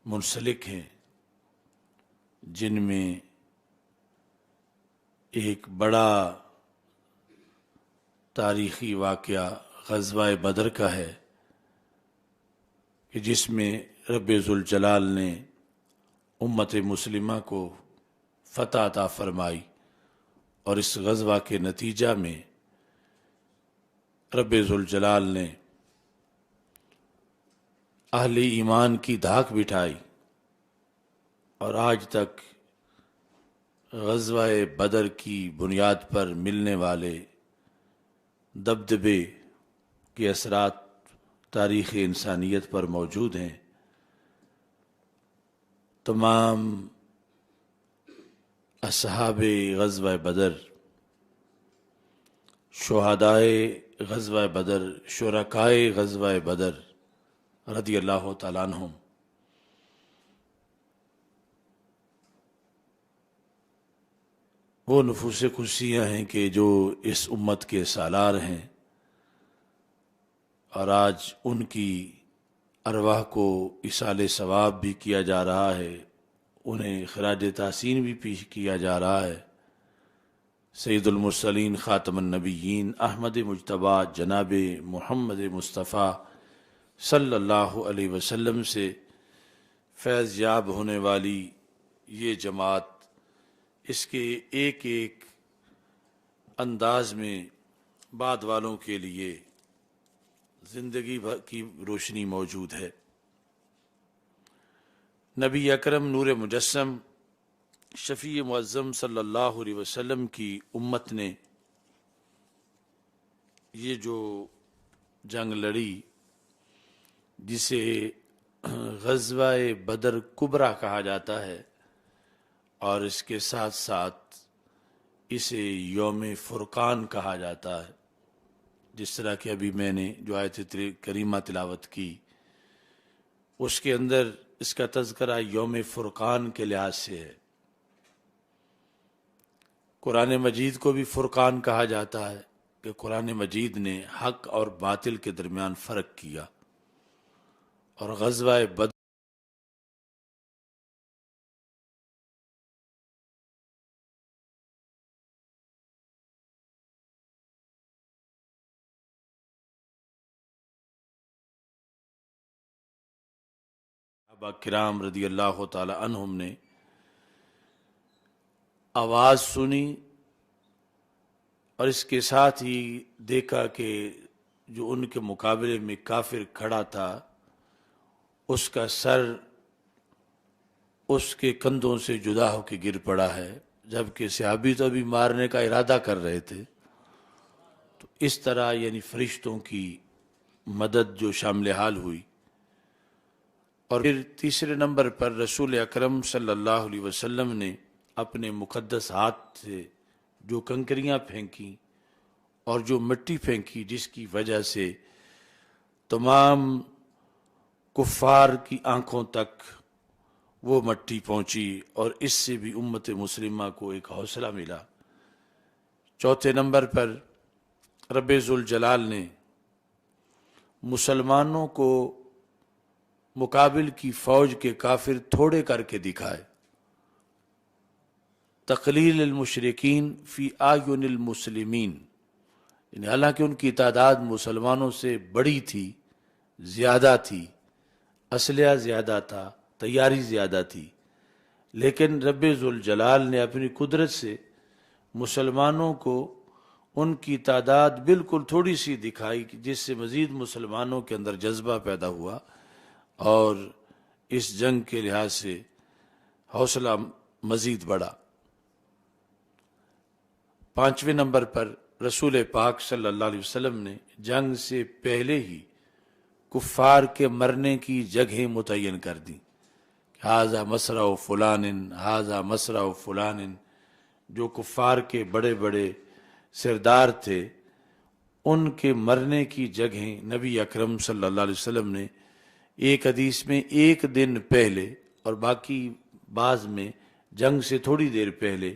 منسلک ہیں، جن میں ایک بڑا تاریخی واقعہ غزوہ بدر کا ہے کہ جس میں رب ذوالجلال نے امت مسلمہ کو فتح عطا فرمائی، اور اس غزوہ کے نتیجہ میں رب ذوالجلال نے اہل ایمان کی دھاک بٹھائی، اور آج تک غزوہ بدر کی بنیاد پر ملنے والے دبدبے کے اثرات تاریخ انسانیت پر موجود ہیں۔ تمام اصحاب غزوہ بدر، شہدائے غزوہ بدر، شرکائے غزوہ بدر رضی اللہ تعالیٰ عنہم، وہ نفوس قدسیہ ہیں کہ جو اس امت کے سالار ہیں، اور آج ان کی ارواح کو ایصال ثواب بھی کیا جا رہا ہے، انہیں خراج تحسین بھی پیش کیا جا رہا ہے۔ سید المرسلین خاتم النبیین احمد مجتبیٰ جناب محمد مصطفیٰ صلی اللہ علیہ وسلم سے فیض یاب ہونے والی یہ جماعت، اس کے ایک ایک انداز میں بعد والوں کے لیے زندگی بھر کی روشنی موجود ہے۔ نبی اکرم نور مجسم شفیع معظم صلی اللہ علیہ وسلم کی امت نے یہ جو جنگ لڑی، جسے غزوہ بدر کبریٰ کہا جاتا ہے، اور اس کے ساتھ ساتھ اسے یوم فرقان کہا جاتا ہے، جس طرح کہ ابھی میں نے جو آیت کریمہ تلاوت کی اس کے اندر اس کا تذکرہ یوم فرقان کے لحاظ سے ہے۔ قرآن مجید کو بھی فرقان کہا جاتا ہے کہ قرآن مجید نے حق اور باطل کے درمیان فرق کیا، اور غزوہ بدر صحابہ کرام رضی اللہ تعالی عنہم نے آواز سنی، اور اس کے ساتھ ہی دیکھا کہ جو ان کے مقابلے میں کافر کھڑا تھا اس کا سر اس کے کندھوں سے جدا ہو کے گر پڑا ہے، جبکہ صحابی تو ابھی مارنے کا ارادہ کر رہے تھے۔ تو اس طرح یعنی فرشتوں کی مدد جو شامل حال ہوئی۔ اور پھر تیسرے نمبر پر رسول اکرم صلی اللہ علیہ وسلم نے اپنے مقدس ہاتھ سے جو کنکریاں پھینکی اور جو مٹی پھینکی، جس کی وجہ سے تمام کفار کی آنکھوں تک وہ مٹی پہنچی، اور اس سے بھی امت مسلمہ کو ایک حوصلہ ملا۔ چوتھے نمبر پر رب ذوالجلال نے مسلمانوں کو مقابل کی فوج کے کافر تھوڑے کر کے دکھائے۔ تقلیل المشرکین فی اعین المسلمین، یعنی حالانکہ ان کی تعداد مسلمانوں سے بڑی تھی، زیادہ تھی، اسلحہ زیادہ تھا، تیاری زیادہ تھی، لیکن رب ذوالجلال نے اپنی قدرت سے مسلمانوں کو ان کی تعداد بالکل تھوڑی سی دکھائی، جس سے مزید مسلمانوں کے اندر جذبہ پیدا ہوا، اور اس جنگ کے لحاظ سے حوصلہ مزید بڑھا۔ پانچویں نمبر پر رسول پاک صلی اللہ علیہ وسلم نے جنگ سے پہلے ہی کفار کے مرنے کی جگہیں متعین کر دیں۔ ھذا مصرع فلان، ھذا مصرع فلان، جو کفار کے بڑے بڑے سردار تھے ان کے مرنے کی جگہیں نبی اکرم صلی اللہ علیہ وسلم نے ایک حدیث میں ایک دن پہلے اور باقی بعض میں جنگ سے تھوڑی دیر پہلے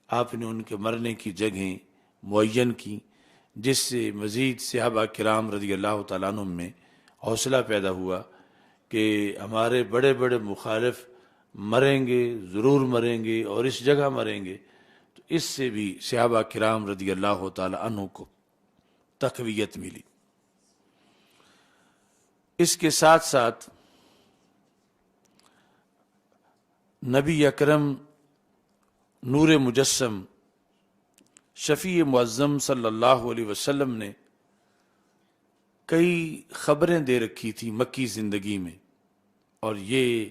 آپ نے ان کے مرنے کی جگہیں معین کی، جس سے مزید صحابہ کرام رضی اللہ تعالیٰ عنہم میں حوصلہ پیدا ہوا کہ ہمارے بڑے بڑے مخالف مریں گے، ضرور مریں گے اور اس جگہ مریں گے، تو اس سے بھی صحابہ کرام رضی اللہ تعالی عنہ کو تقویت ملی۔ اس کے ساتھ ساتھ نبی اکرم نور مجسم شفیع معظم صلی اللہ علیہ وسلم نے کئی خبریں دے رکھی تھی مکی زندگی میں، اور یہ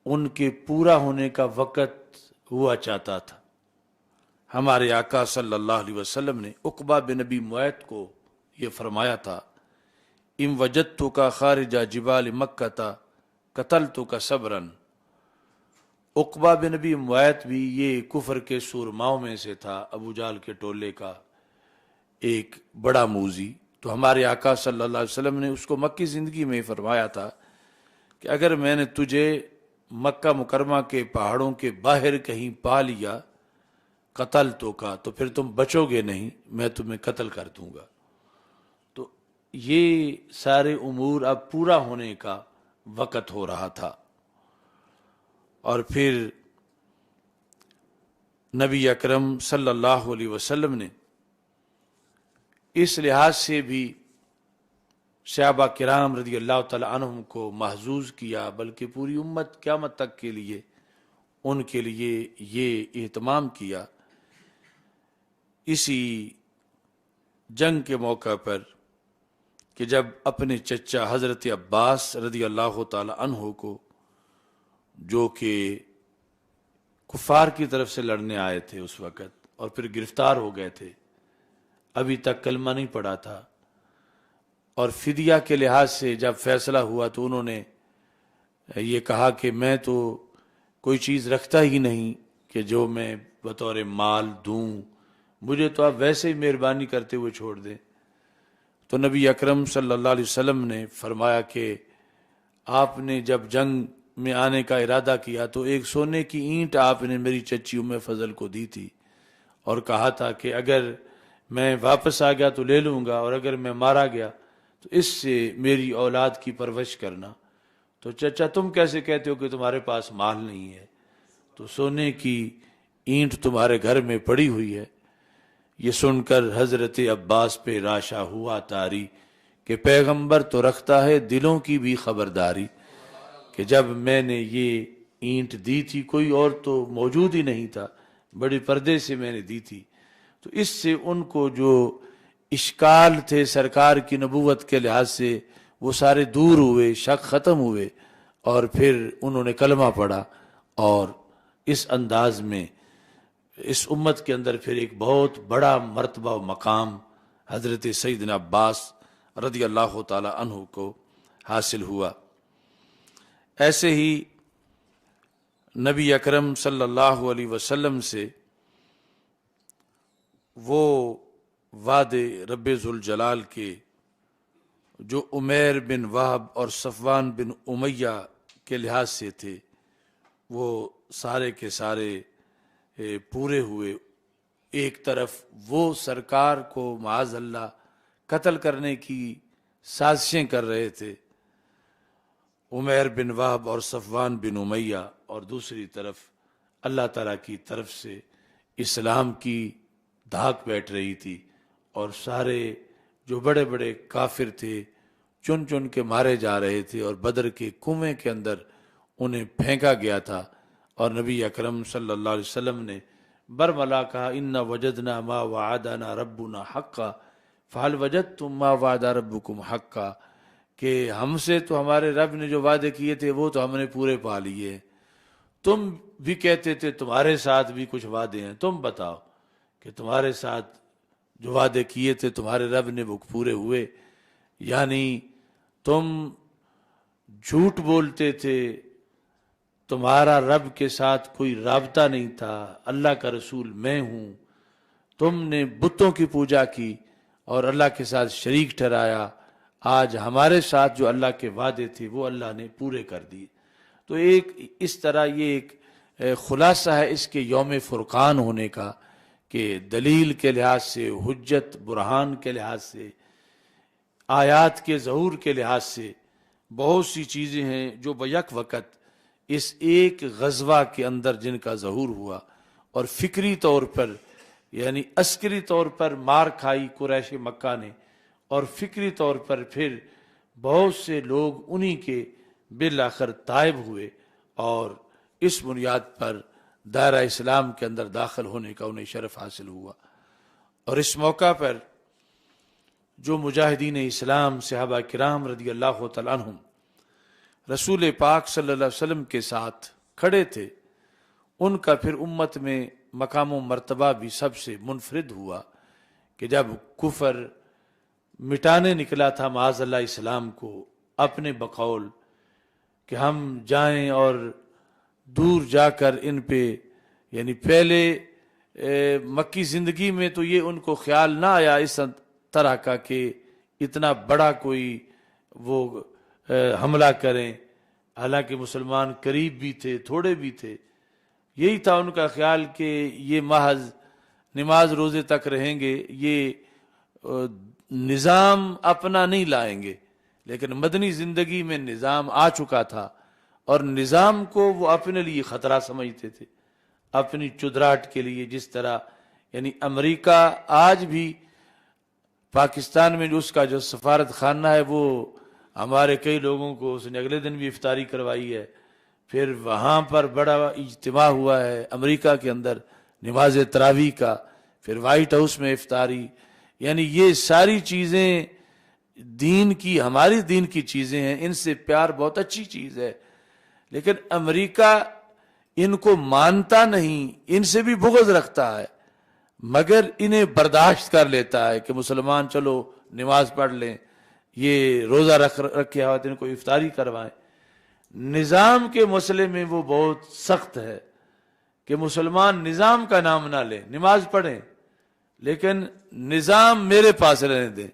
ان کے پورا ہونے کا وقت ہوا چاہتا تھا۔ ہمارے آقا صلی اللہ علیہ وسلم نے عقبہ بن ابی معیط کو یہ فرمایا تھا، ام وجدتک خارج جبال مکہ قتلتک صبرا۔ عقبہ بن ابی معیط بھی یہ کفر کے سورماؤں میں سے تھا، ابو جہل کے ٹولے کا ایک بڑا موذی۔ تو ہمارے آقا صلی اللہ علیہ وسلم نے اس کو مکی زندگی میں فرمایا تھا کہ اگر میں نے تجھے مکہ مکرمہ کے پہاڑوں کے باہر کہیں پا لیا قتل تو پھر تم بچو گے نہیں، میں تمہیں قتل کر دوں گا۔ تو یہ سارے امور اب پورا ہونے کا وقت ہو رہا تھا، اور پھر نبی اکرم صلی اللہ علیہ وسلم نے اس لحاظ سے بھی صحابہ کرام رضی اللہ تعالی عنہم کو محظوظ کیا، بلکہ پوری امت قیامت تک کے لیے ان کے لیے یہ اہتمام کیا اسی جنگ کے موقع پر کہ جب اپنے چچا حضرت عباس رضی اللہ تعالی عنہ کو، جو کہ کفار کی طرف سے لڑنے آئے تھے اس وقت اور پھر گرفتار ہو گئے تھے، ابھی تک کلمہ نہیں پڑھا تھا، اور فدیہ کے لحاظ سے جب فیصلہ ہوا تو انہوں نے یہ کہا کہ میں تو کوئی چیز رکھتا ہی نہیں کہ جو میں بطور مال دوں، مجھے تو آپ ویسے ہی مہربانی کرتے ہوئے چھوڑ دیں۔ تو نبی اکرم صلی اللہ علیہ وسلم نے فرمایا کہ آپ نے جب جنگ میں آنے کا ارادہ کیا تو ایک سونے کی اینٹ آپ نے میری چچی ام فضل کو دی تھی، اور کہا تھا کہ اگر میں واپس آ گیا تو لے لوں گا، اور اگر میں مارا گیا تو اس سے میری اولاد کی پرورش کرنا۔ تو چچا تم کیسے کہتے ہو کہ تمہارے پاس مال نہیں ہے؟ تو سونے کی اینٹ تمہارے گھر میں پڑی ہوئی ہے۔ یہ سن کر حضرت عباس پہ راشا ہوا طاری کہ پیغمبر تو رکھتا ہے دلوں کی بھی خبرداری، کہ جب میں نے یہ اینٹ دی تھی کوئی اور تو موجود ہی نہیں تھا، بڑے پردے سے میں نے دی تھی۔ تو اس سے ان کو جو اشکال تھے سرکار کی نبوت کے لحاظ سے وہ سارے دور ہوئے، شک ختم ہوئے، اور پھر انہوں نے کلمہ پڑھا، اور اس انداز میں اس امت کے اندر پھر ایک بہت بڑا مرتبہ و مقام حضرت سیدنا عباس رضی اللہ تعالی عنہ کو حاصل ہوا۔ ایسے ہی نبی اکرم صلی اللہ علیہ وسلم سے وہ وعدے رب ذوالجلال کے جو عمیر بن وہب اور صفوان بن امیہ کے لحاظ سے تھے، وہ سارے کے سارے پورے ہوئے۔ ایک طرف وہ سرکار کو معاذ اللہ قتل کرنے کی سازشیں کر رہے تھے، عمیر بن وہب اور صفوان بن امیہ، اور دوسری طرف اللہ تعالیٰ کی طرف سے اسلام کی دھاک بیٹھ رہی تھی، اور سارے جو بڑے بڑے کافر تھے چن چن کے مارے جا رہے تھے، اور بدر کے کنویں کے اندر انہیں پھینکا گیا تھا۔ اور نبی اکرم صلی اللہ علیہ وسلم نے برملا کہا اِنَّا وَجَدْنَا مَا وَعَدَنَا رَبُّنَا حَقًّا فَهَلْ وَجَدْتُم مَا وَعَدَ رَبُّكُمْ حَقًّا، کہ ہم سے تو ہمارے رب نے جو وعدے کیے تھے وہ تو ہم نے پورے پا لیے، تم بھی کہتے تھے تمہارے ساتھ بھی کچھ وعدے ہیں، تم بتاؤ کہ تمہارے ساتھ جو وعدے کیے تھے تمہارے رب نے وہ پورے ہوئے؟ یعنی تم جھوٹ بولتے تھے، تمہارا رب کے ساتھ کوئی رابطہ نہیں تھا، اللہ کا رسول میں ہوں، تم نے بتوں کی پوجا کی اور اللہ کے ساتھ شریک ٹھہرایا، آج ہمارے ساتھ جو اللہ کے وعدے تھے وہ اللہ نے پورے کر دیے۔ تو ایک اس طرح یہ ایک خلاصہ ہے اس کے یوم فرقان ہونے کا، کہ دلیل کے لحاظ سے، حجت برہان کے لحاظ سے، آیات کے ظہور کے لحاظ سے بہت سی چیزیں ہیں جو بیک وقت اس ایک غزوہ کے اندر جن کا ظہور ہوا، اور فکری طور پر یعنی عسکری طور پر مار کھائی قریش مکہ نے، اور فکری طور پر پھر بہت سے لوگ انہی کے بالآخر تائب ہوئے، اور اس بنیاد پر دائرہ اسلام کے اندر داخل ہونے کا انہیں شرف حاصل ہوا۔ اور اس موقع پر جو مجاہدین اسلام صحابہ کرام رضی اللہ تعالیٰ عنہم رسول پاک صلی اللہ علیہ وسلم کے ساتھ کھڑے تھے، ان کا پھر امت میں مقام و مرتبہ بھی سب سے منفرد ہوا کہ جب کفر مٹانے نکلا تھا معاذ اللہ اسلام کو اپنے بقول کہ ہم جائیں اور دور جا کر ان پہ، یعنی پہلے مکی زندگی میں تو یہ ان کو خیال نہ آیا اس طرح کا کہ اتنا بڑا کوئی وہ حملہ کریں، حالانکہ مسلمان قریب بھی تھے تھوڑے بھی تھے، یہی تھا ان کا خیال کہ یہ محض نماز روزے تک رہیں گے، یہ نظام اپنا نہیں لائیں گے۔ لیکن مدنی زندگی میں نظام آ چکا تھا، اور نظام کو وہ اپنے لیے خطرہ سمجھتے تھے، اپنی چدراہٹ کے لیے۔ جس طرح یعنی امریکہ آج بھی پاکستان میں جو اس کا جو سفارت خانہ ہے، وہ ہمارے کئی لوگوں کو اس نے اگلے دن بھی افطاری کروائی ہے، پھر وہاں پر بڑا اجتماع ہوا ہے امریکہ کے اندر نماز تراویح کا، پھر وائٹ ہاؤس میں افطاری۔ یعنی یہ ساری چیزیں دین کی، ہماری دین کی چیزیں ہیں، ان سے پیار بہت اچھی چیز ہے، لیکن امریکہ ان کو مانتا نہیں، ان سے بھی بغض رکھتا ہے، مگر انہیں برداشت کر لیتا ہے کہ مسلمان چلو نماز پڑھ لیں، یہ روزہ رکھے ہوتے ان کو افطاری کروائیں۔ نظام کے مسئلے میں وہ بہت سخت ہے کہ مسلمان نظام کا نام نہ لیں، نماز پڑھیں، لیکن نظام میرے پاس رہنے دیں،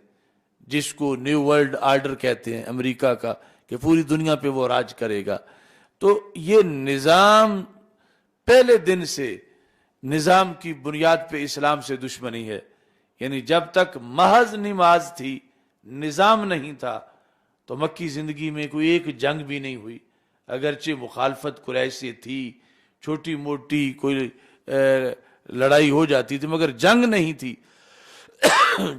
جس کو نیو ورلڈ آرڈر کہتے ہیں امریکہ کا، کہ پوری دنیا پہ وہ راج کرے گا۔ تو یہ نظام پہلے دن سے نظام کی بنیاد پہ اسلام سے دشمنی ہے، یعنی جب تک محض نماز تھی، نظام نہیں تھا، تو مکی زندگی میں کوئی ایک جنگ بھی نہیں ہوئی، اگرچہ مخالفت قریش سے تھی، چھوٹی موٹی کوئی لڑائی ہو جاتی تھی، مگر جنگ نہیں تھی۔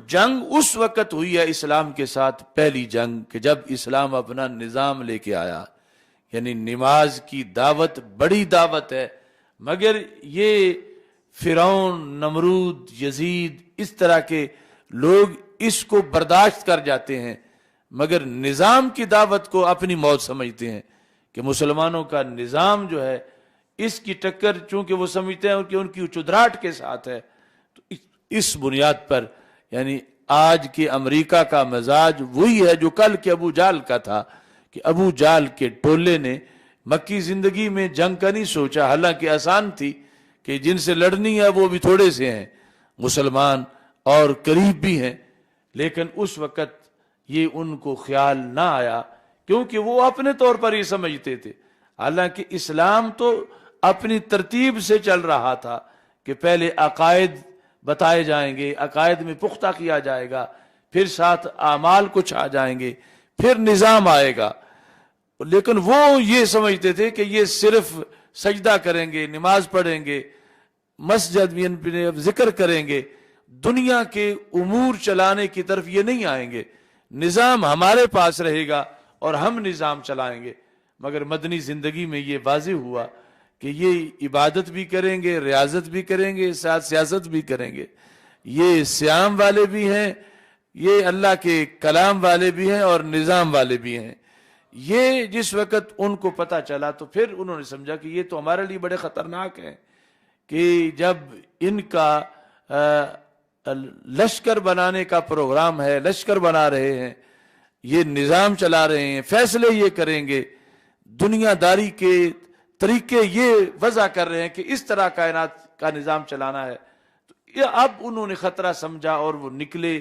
جنگ اس وقت ہوئی ہے اسلام کے ساتھ پہلی جنگ کہ جب اسلام اپنا نظام لے کے آیا، یعنی نماز کی دعوت بڑی دعوت ہے، مگر یہ فرعون، نمرود، یزید، اس طرح کے لوگ اس کو برداشت کر جاتے ہیں، مگر نظام کی دعوت کو اپنی موت سمجھتے ہیں کہ مسلمانوں کا نظام جو ہے اس کی ٹکر چونکہ وہ سمجھتے ہیں کہ ان کی چدراہٹ کے ساتھ ہے۔ تو اس بنیاد پر یعنی آج کے امریکہ کا مزاج وہی ہے جو کل کے ابو جہل کا تھا، کہ ابو جہل کے ٹولے نے مکی زندگی میں جنگ کا نہیں سوچا، حالانکہ آسان تھی کہ جن سے لڑنی ہے وہ بھی تھوڑے سے ہیں مسلمان اور قریب بھی ہیں، لیکن اس وقت یہ ان کو خیال نہ آیا، کیونکہ وہ اپنے طور پر یہ سمجھتے تھے۔ حالانکہ اسلام تو اپنی ترتیب سے چل رہا تھا کہ پہلے عقائد بتائے جائیں گے، عقائد میں پختہ کیا جائے گا، پھر ساتھ اعمال کچھ آ جائیں گے، پھر نظام آئے گا۔ لیکن وہ یہ سمجھتے تھے کہ یہ صرف سجدہ کریں گے، نماز پڑھیں گے، مسجد میں ذکر کریں گے، دنیا کے امور چلانے کی طرف یہ نہیں آئیں گے، نظام ہمارے پاس رہے گا اور ہم نظام چلائیں گے۔ مگر مدنی زندگی میں یہ واضح ہوا کہ یہ عبادت بھی کریں گے، ریاضت بھی کریں گے، ساتھ سیاست بھی کریں گے، یہ سیام والے بھی ہیں، یہ اللہ کے کلام والے بھی ہیں اور نظام والے بھی ہیں۔ یہ جس وقت ان کو پتہ چلا تو پھر انہوں نے سمجھا کہ یہ تو ہمارے لیے بڑے خطرناک ہیں، کہ جب ان کا لشکر بنانے کا پروگرام ہے، لشکر بنا رہے ہیں، یہ نظام چلا رہے ہیں، فیصلے یہ کریں گے، دنیا داری کے طریقے یہ وضع کر رہے ہیں کہ اس طرح کائنات کا نظام چلانا ہے، تو یہ اب انہوں نے خطرہ سمجھا اور وہ نکلے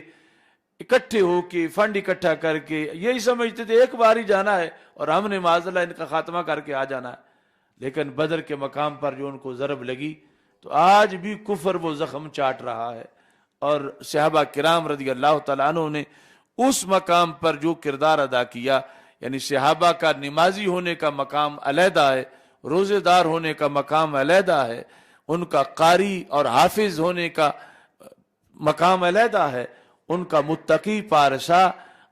اکٹھے ہو کے، فنڈ اکٹھا کر کے، یہی سمجھتے تھے ایک بار ہی جانا ہے اور ہم نے معاذ اللہ ان کا خاتمہ کر کے آ جانا ہے۔ لیکن بدر کے مقام پر جو ان کو ضرب لگی تو آج بھی کفر وہ زخم چاٹ رہا ہے، اور صحابہ کرام رضی اللہ تعالیٰ عنہ نے اس مقام پر جو کردار ادا کیا، یعنی صحابہ کا نمازی ہونے کا مقام علیحدہ ہے، روزے دار ہونے کا مقام علیحدہ ہے، ان کا قاری اور حافظ ہونے کا مقام علیحدہ ہے، ان کا متقی پارسا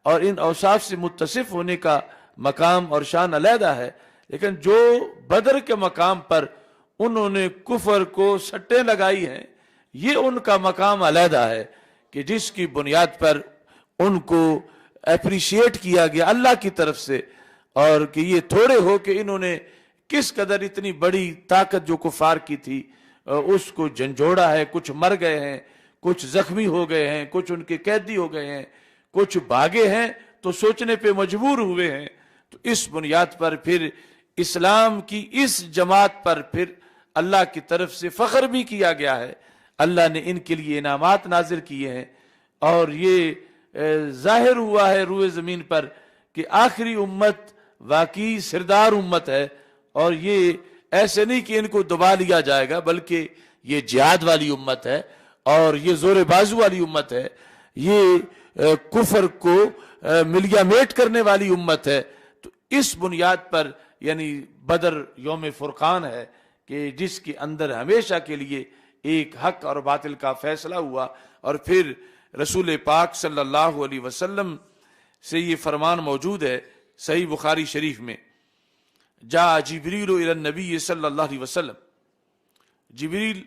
اور ان اوصاف سے متصف ہونے کا مقام اور شان علیحدہ ہے۔ لیکن جو بدر کے مقام پر انہوں نے کفر کو سٹیں لگائی ہیں، یہ ان کا مقام علیحدہ ہے کہ جس کی بنیاد پر ان کو اپریشیٹ کیا گیا اللہ کی طرف سے، اور کہ یہ تھوڑے ہو کہ انہوں نے کس قدر اتنی بڑی طاقت جو کفار کی تھی اس کو جھنجھوڑا ہے، کچھ مر گئے ہیں، کچھ زخمی ہو گئے ہیں، کچھ ان کے قیدی ہو گئے ہیں، کچھ بھاگے ہیں تو سوچنے پہ مجبور ہوئے ہیں۔ تو اس بنیاد پر پھر اسلام کی اس جماعت پر پھر اللہ کی طرف سے فخر بھی کیا گیا ہے، اللہ نے ان کے لیے انعامات نازل کیے ہیں، اور یہ ظاہر ہوا ہے روئے زمین پر کہ آخری امت واقعی سردار امت ہے، اور یہ ایسے نہیں کہ ان کو دبا لیا جائے گا، بلکہ یہ جہاد والی امت ہے اور یہ زور بازو والی امت ہے، یہ کفر کو ملیا میٹ کرنے والی امت ہے۔ تو اس بنیاد پر یعنی بدر یوم فرقان ہے کہ جس کے اندر ہمیشہ کے لیے ایک حق اور باطل کا فیصلہ ہوا، اور پھر رسول پاک صلی اللہ علیہ وسلم سے یہ فرمان موجود ہے صحیح بخاری شریف میں، جاء جبریل الی النبی صلی اللہ علیہ وسلم، جبریل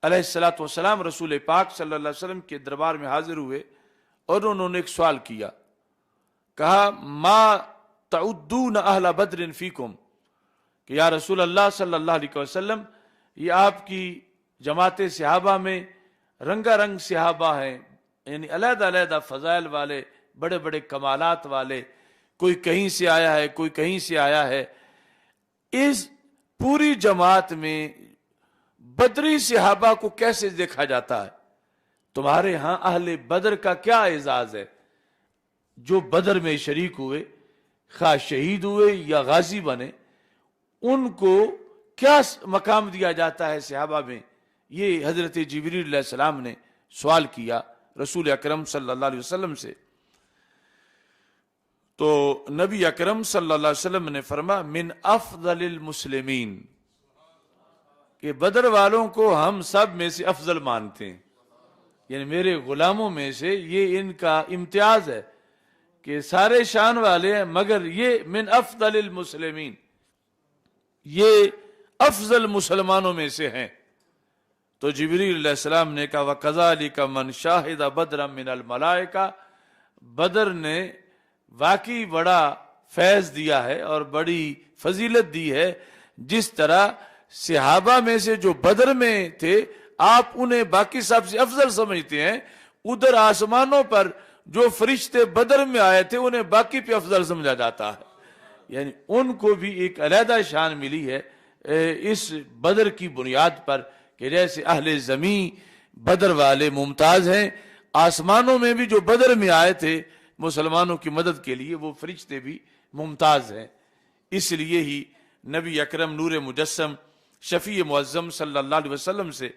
علیہ السلام رسول پاک صلی اللہ علیہ وسلم کے دربار میں حاضر ہوئے، اور انہوں نے ایک سوال کیا، کہا ما تعدون اہل بدر فیکم، کہ یا رسول اللہ صلی اللہ علیہ وسلم یہ آپ کی جماعت صحابہ میں رنگا رنگ صحابہ ہیں، یعنی علیحدہ علیحدہ فضائل والے، بڑے بڑے کمالات والے، کوئی کہیں سے آیا ہے، کوئی کہیں سے آیا ہے، اس پوری جماعت میں بدری صحابہ کو کیسے دیکھا جاتا ہے؟ تمہارے ہاں اہل بدر کا کیا اعزاز ہے؟ جو بدر میں شریک ہوئے، خواہ شہید ہوئے یا غازی بنے، ان کو کیا مقام دیا جاتا ہے صحابہ میں؟ یہ حضرت جبریل علیہ السلام نے سوال کیا رسول اکرم صلی اللہ علیہ وسلم سے۔ تو نبی اکرم صلی اللہ علیہ وسلم نے فرمایا من افضل المسلمین، کہ بدر والوں کو ہم سب میں سے افضل مانتے ہیں، یعنی میرے غلاموں میں سے یہ ان کا امتیاز ہے کہ سارے شان والے ہیں، مگر یہ من افضل المسلمین، یہ افضل مسلمانوں میں سے ہیں۔ تو جبریل علیہ السلام نے کہا وَكَذَلِكَ مَنْ شَاهِدَ بَدْرًا مِنَ الْمَلَائِكَةِ، بدر نے واقعی بڑا فیض دیا ہے اور بڑی فضیلت دی ہے، جس طرح صحابہ میں سے جو بدر میں تھے آپ انہیں باقی سب سے افضل سمجھتے ہیں، ادھر آسمانوں پر جو فرشتے بدر میں آئے تھے انہیں باقی پہ افضل سمجھا جاتا ہے، یعنی ان کو بھی ایک علیحدہ شان ملی ہے اس بدر کی بنیاد پر، کہ جیسے اہل زمین بدر والے ممتاز ہیں، آسمانوں میں بھی جو بدر میں آئے تھے مسلمانوں کی مدد کے لیے وہ فرشتے بھی ممتاز ہیں۔ اس لیے ہی نبی اکرم نور مجسم شفیع معظم صلی اللہ علیہ وسلم سے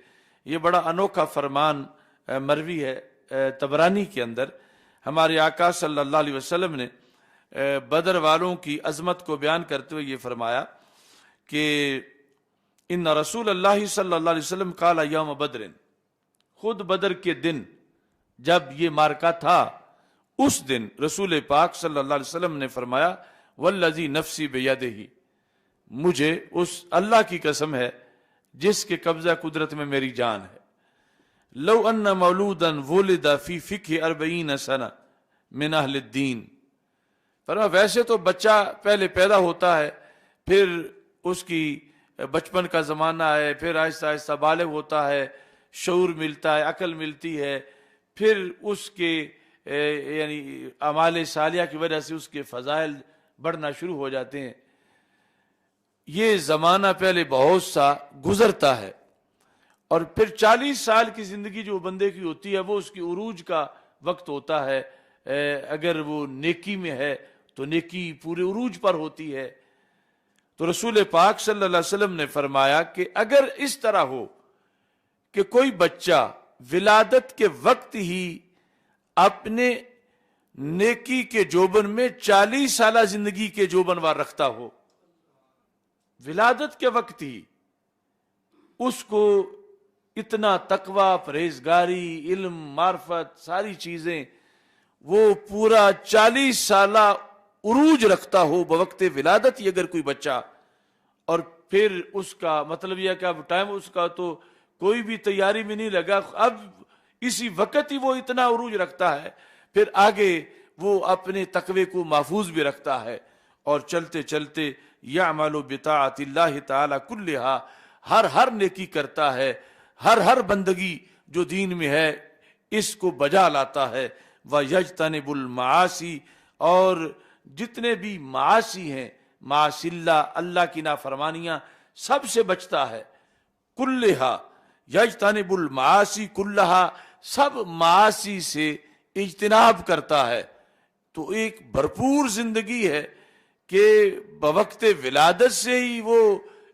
یہ بڑا انوکھا فرمان مروی ہے طبرانی کے اندر، ہمارے آقا صلی اللہ علیہ وسلم نے بدر والوں کی عظمت کو بیان کرتے ہوئے یہ فرمایا کہ ان رسول اللہ صلی اللہ علیہ وسلم قال یوم بدر، خود بدر کے دن جب یہ مارکا تھا اس دن رسول پاک صلی اللہ علیہ وسلم نے فرمایا والذی نفسی بیدہ، مجھے اس اللہ کی قسم ہے جس کے قبضہ قدرت میں میری جان ہے، لو ان مولودا ولد فی فقہ 40 سنہ من اہل الدین، فرمایا ویسے تو بچہ پہلے پیدا ہوتا ہے، پھر اس کی بچپن کا زمانہ ہے، پھر آہستہ آہستہ بالغ ہوتا ہے، شعور ملتا ہے، عقل ملتی ہے، پھر اس کے یعنی اعمال صالحہ کی وجہ سے اس کے فضائل بڑھنا شروع ہو جاتے ہیں۔ یہ زمانہ پہلے بہت سا گزرتا ہے، اور پھر 40 سال کی زندگی جو بندے کی ہوتی ہے وہ اس کی عروج کا وقت ہوتا ہے، اگر وہ نیکی میں ہے تو نیکی پورے عروج پر ہوتی ہے۔ تو رسول پاک صلی اللہ علیہ وسلم نے فرمایا کہ اگر اس طرح ہو کہ کوئی بچہ ولادت کے وقت ہی اپنے نیکی کے جوبن میں 40 سالہ زندگی کے جوبن وار رکھتا ہو، ولادت کے وقت ہی اس کو اتنا تقوی، پرہیزگاری، علم، معرفت، ساری چیزیں وہ پورا 40 سالہ عروج رکھتا ہو بوقت ولادت ہی اگر کوئی بچہ، اور پھر اس کا مطلب یہ کہ اب ٹائم اس کا تو کوئی بھی تیاری میں نہیں لگا، اب اسی وقت ہی وہ اتنا عروج رکھتا ہے، پھر آگے وہ اپنے تقوی کو محفوظ بھی رکھتا ہے، اور چلتے چلتے یعمل بطاعت اللہ تعالی کلہا، ہر نیکی کرتا ہے، ہر بندگی جو دین میں ہے اس کو بجا لاتا ہے، وَيَجْتَنِبُ الْمَعَاصِي، اور جتنے بھی معاصی ہیں، معاصی اللہ کی نافرمانیاں، سب سے بچتا ہے، کلہا یجتنب المعاصی کلہا، سب معاصی سے اجتناب کرتا ہے۔ تو ایک بھرپور زندگی ہے کہ بوقت ولادت سے ہی وہ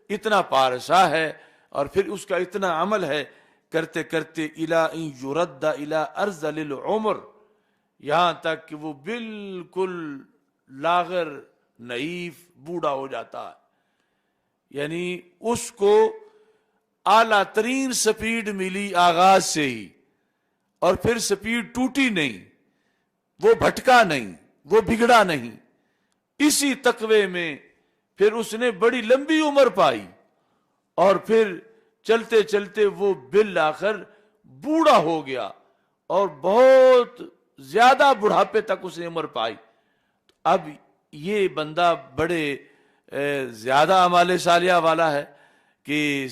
اتنا پارسا ہے، اور پھر اس کا اتنا عمل ہے کرتے کرتے الی ان یرد الی ارذل العمر، یہاں تک کہ وہ بالکل لاغر، نحیف، بوڑھا ہو جاتا ہے، یعنی اس کو اعلیٰ ترین سپیڈ ملی آغاز سے ہی، اور پھر سپیڈ ٹوٹی نہیں، وہ بھٹکا نہیں، وہ بگڑا نہیں، اسی تقوی میں پھر اس نے بڑی لمبی عمر پائی، اور پھر چلتے چلتے وہ بالآخر بوڑھا ہو گیا، اور بہت زیادہ بڑھاپے تک اس نے عمر پائی۔ اب یہ بندہ بڑے زیادہ اعمال صالحہ والا ہے کہ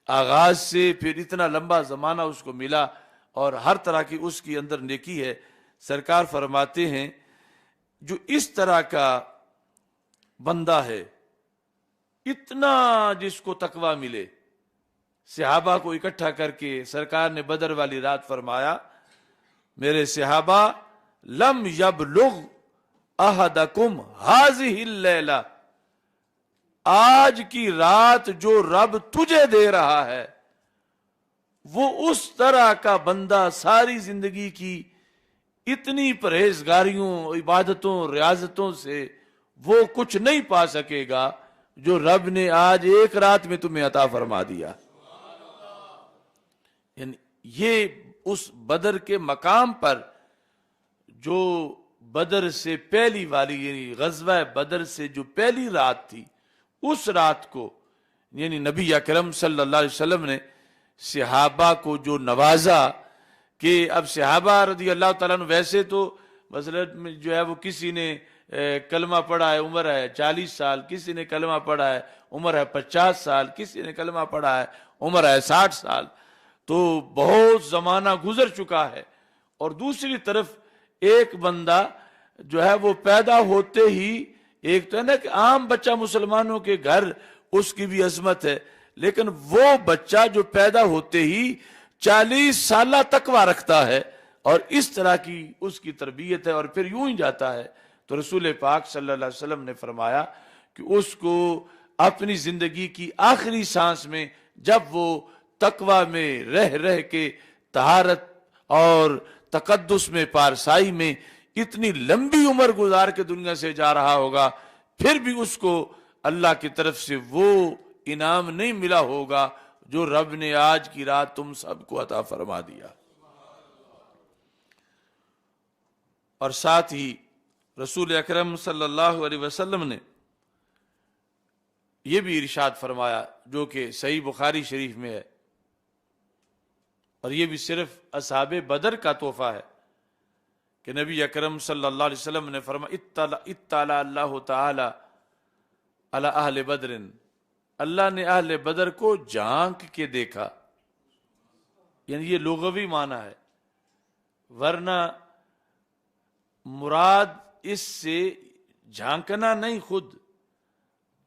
آغاز سے پھر اتنا لمبا زمانہ اس کو ملا، اور ہر طرح کی اس کی اندر نیکی ہے۔ سرکار فرماتے ہیں جو اس طرح کا بندہ ہے، اتنا جس کو تقوی ملے، صحابہ کو اکٹھا کر کے سرکار نے بدر والی رات فرمایا، میرے صحابہ، لم یبلغ احدکم ہذہ اللیلہ، آج کی رات جو رب تجھے دے رہا ہے وہ اس طرح کا بندہ ساری زندگی کی اتنی پرہیزگاریوں، عبادتوں، ریاضتوں سے وہ کچھ نہیں پا سکے گا جو رب نے آج ایک رات میں تمہیں عطا فرما دیا۔ یعنی یہ اس بدر کے مقام پر، جو بدر سے پہلی والی، یعنی غزوہ بدر سے جو پہلی رات تھی، اس رات کو یعنی نبی اکرم صلی اللہ علیہ وسلم نے صحابہ کو جو نوازا، کہ اب صحابہ رضی اللہ تعالیٰ عنہ ویسے تو مثلا جو ہے وہ کسی نے کلمہ پڑھا ہے عمر ہے 40 سال، کسی نے کلمہ پڑھا ہے عمر ہے 50 سال، کسی نے کلمہ پڑھا ہے عمر ہے 60 سال، تو بہت زمانہ گزر چکا ہے، اور دوسری طرف ایک بندہ جو ہے وہ پیدا ہوتے ہی، ایک تو ہے نا کہ عام بچہ مسلمانوں کے گھر اس کی بھی عظمت ہے، لیکن وہ بچہ جو پیدا ہوتے ہی 40 سالہ تقوی رکھتا ہے، اور اس طرح کی اس کی تربیت ہے، اور پھر یوں ہی جاتا ہے۔ تو رسول پاک صلی اللہ علیہ وسلم نے فرمایا کہ اس کو اپنی زندگی کی آخری سانس میں جب وہ تقوی میں رہ کے طہارت اور تقدس میں، پارسائی میں اتنی لمبی عمر گزار کے دنیا سے جا رہا ہوگا، پھر بھی اس کو اللہ کی طرف سے وہ انعام نہیں ملا ہوگا جو رب نے آج کی رات تم سب کو عطا فرما دیا۔ اور ساتھ ہی رسول اکرم صلی اللہ علیہ وسلم نے یہ بھی ارشاد فرمایا جو کہ صحیح بخاری شریف میں ہے، اور یہ بھی صرف اصحاب بدر کا تحفہ ہے، کہ نبی اکرم صلی اللہ علیہ وسلم نے فرمایا اطلع اللہ تعالی علی اہل بدر، اللہ نے اہل بدر کو جھانک کے دیکھا، یعنی یہ لغوی معنی ہے، ورنہ مراد اس سے جھانکنا نہیں خود،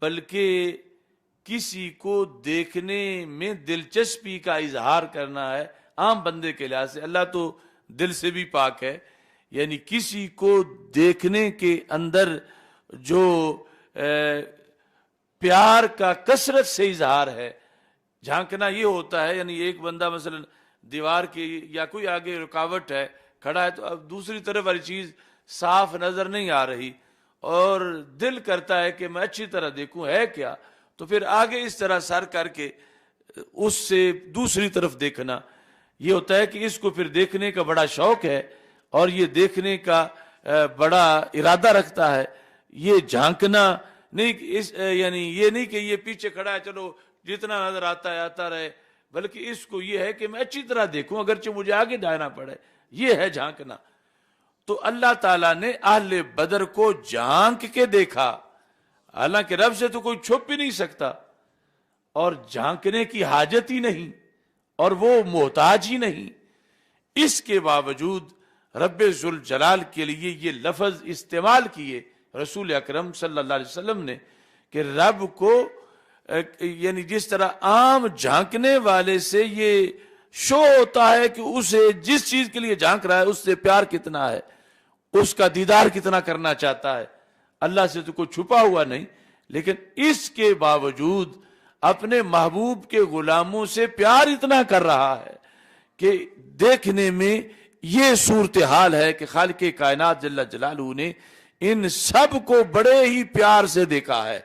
بلکہ کسی کو دیکھنے میں دلچسپی کا اظہار کرنا ہے۔ عام بندے کے لحاظ سے اللہ تو دل سے بھی پاک ہے، یعنی کسی کو دیکھنے کے اندر جو پیار کا کثرت سے اظہار ہے، جھانکنا یہ ہوتا ہے، یعنی ایک بندہ مثلا دیوار کی یا کوئی آگے رکاوٹ ہے کھڑا ہے، تو اب دوسری طرف والی چیز صاف نظر نہیں آ رہی اور دل کرتا ہے کہ میں اچھی طرح دیکھوں ہے کیا، تو پھر آگے اس طرح سر کر کے اس سے دوسری طرف دیکھنا، یہ ہوتا ہے کہ اس کو پھر دیکھنے کا بڑا شوق ہے اور یہ دیکھنے کا بڑا ارادہ رکھتا ہے. یہ جھانکنا نہیں یعنی یہ نہیں کہ یہ پیچھے کھڑا ہے چلو جتنا نظر آتا ہے آتا رہے، بلکہ اس کو یہ ہے کہ میں اچھی طرح دیکھوں اگرچہ مجھے آگے جانا پڑے. یہ ہے جھانکنا. تو اللہ تعالیٰ نے اہل بدر کو جھانک کے دیکھا، حالانکہ رب سے تو کوئی چھپ بھی نہیں سکتا اور جھانکنے کی حاجت ہی نہیں اور وہ محتاج ہی نہیں. اس کے باوجود رب ذوالجلال کے لیے یہ لفظ استعمال کیے رسول اکرم صلی اللہ علیہ وسلم نے کہ رب کو یعنی جس طرح عام جھانکنے والے سے یہ شو ہوتا ہے کہ اسے جس چیز کے لیے جھانک رہا ہے اس سے پیار کتنا ہے، اس کا دیدار کتنا کرنا چاہتا ہے. اللہ سے تو کوئی چھپا ہوا نہیں، لیکن اس کے باوجود اپنے محبوب کے غلاموں سے پیار اتنا کر رہا ہے کہ دیکھنے میں یہ صورتحال ہے کہ خالق کائنات جل جلالہ نے ان سب کو بڑے ہی پیار سے دیکھا ہے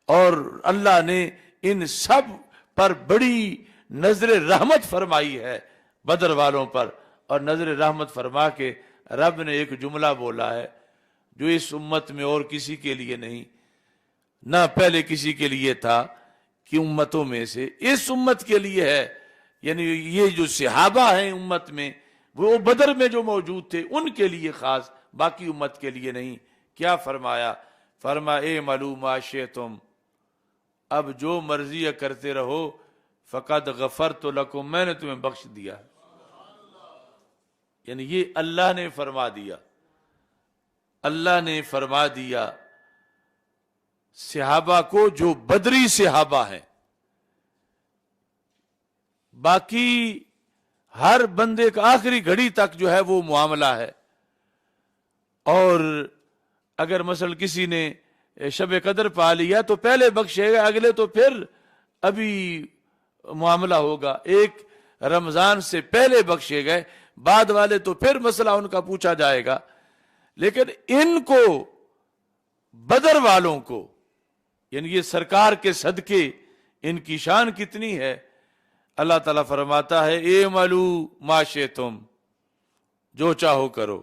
اور اللہ نے ان سب پر بڑی نظر رحمت فرمائی ہے بدر والوں پر. اور نظر رحمت فرما کے رب نے ایک جملہ بولا ہے جو اس امت میں اور کسی کے لیے نہیں، نہ پہلے کسی کے لیے تھا کہ امتوں میں سے اس امت کے لیے ہے. یعنی یہ جو صحابہ ہیں امت میں وہ بدر میں جو موجود تھے ان کے لیے خاص، باقی امت کے لیے نہیں. کیا فرمایا؟ اے ما شئتم، اب جو مرضی کرتے رہو، فقد غفرت لکم، میں نے تمہیں بخش دیا. یعنی یہ اللہ نے فرما دیا، اللہ نے فرما دیا صحابہ کو جو بدری صحابہ ہیں. باقی ہر بندے کا آخری گھڑی تک جو ہے وہ معاملہ ہے. اور اگر مثلا کسی نے شب قدر پا لیا تو پہلے بخشے گا، اگلے تو پھر ابھی معاملہ ہوگا. ایک رمضان سے پہلے بخشے گئے، بعد والے تو پھر مسئلہ ان کا پوچھا جائے گا. لیکن ان کو بدر والوں کو یعنی یہ سرکار کے صدقے ان کی شان کتنی ہے. اللہ تعالیٰ فرماتا ہے اے ملو ما شئتم، جو چاہو کرو.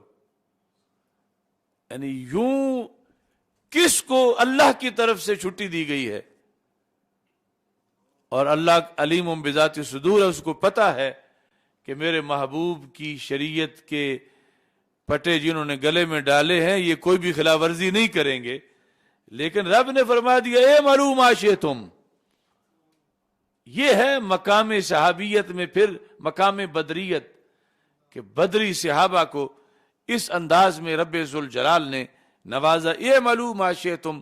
یعنی یوں کس کو اللہ کی طرف سے چھٹی دی گئی ہے اور اللہ علیم بذات صدور ہے، اس کو پتا ہے کہ میرے محبوب کی شریعت کے پٹے جنہوں نے گلے میں ڈالے ہیں یہ کوئی بھی خلاف ورزی نہیں کریں گے. لیکن رب نے فرما دیا اے ملو ما شئتم. یہ ہے مقام صحابیت میں پھر مقام بدریت کہ بدری صحابہ کو اس انداز میں رب ذوالجلال نے نوازا. اے ملو ما شئتم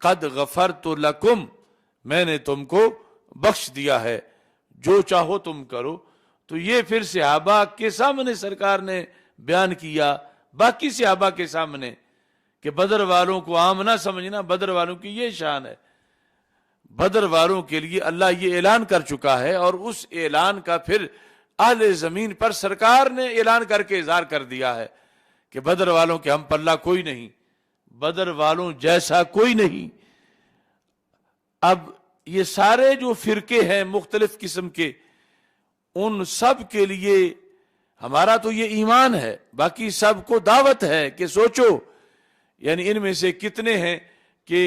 قد غفرت لکم، میں نے تم کو بخش دیا ہے، جو چاہو تم کرو. تو یہ پھر صحابہ کے سامنے سرکار نے بیان کیا، باقی صحابہ کے سامنے کہ بدر والوں کو عام نہ سمجھنا، بدر والوں کی یہ شان ہے. بدر والوں کے لیے اللہ یہ اعلان کر چکا ہے اور اس اعلان کا پھر اہل زمین پر سرکار نے اعلان کر کے اظہار کر دیا ہے کہ بدر والوں کے ہم پلہ کوئی نہیں، بدر والوں جیسا کوئی نہیں. اب یہ سارے جو فرقے ہیں مختلف قسم کے، ان سب کے لیے ہمارا تو یہ ایمان ہے، باقی سب کو دعوت ہے کہ سوچو. یعنی ان میں سے کتنے ہیں کہ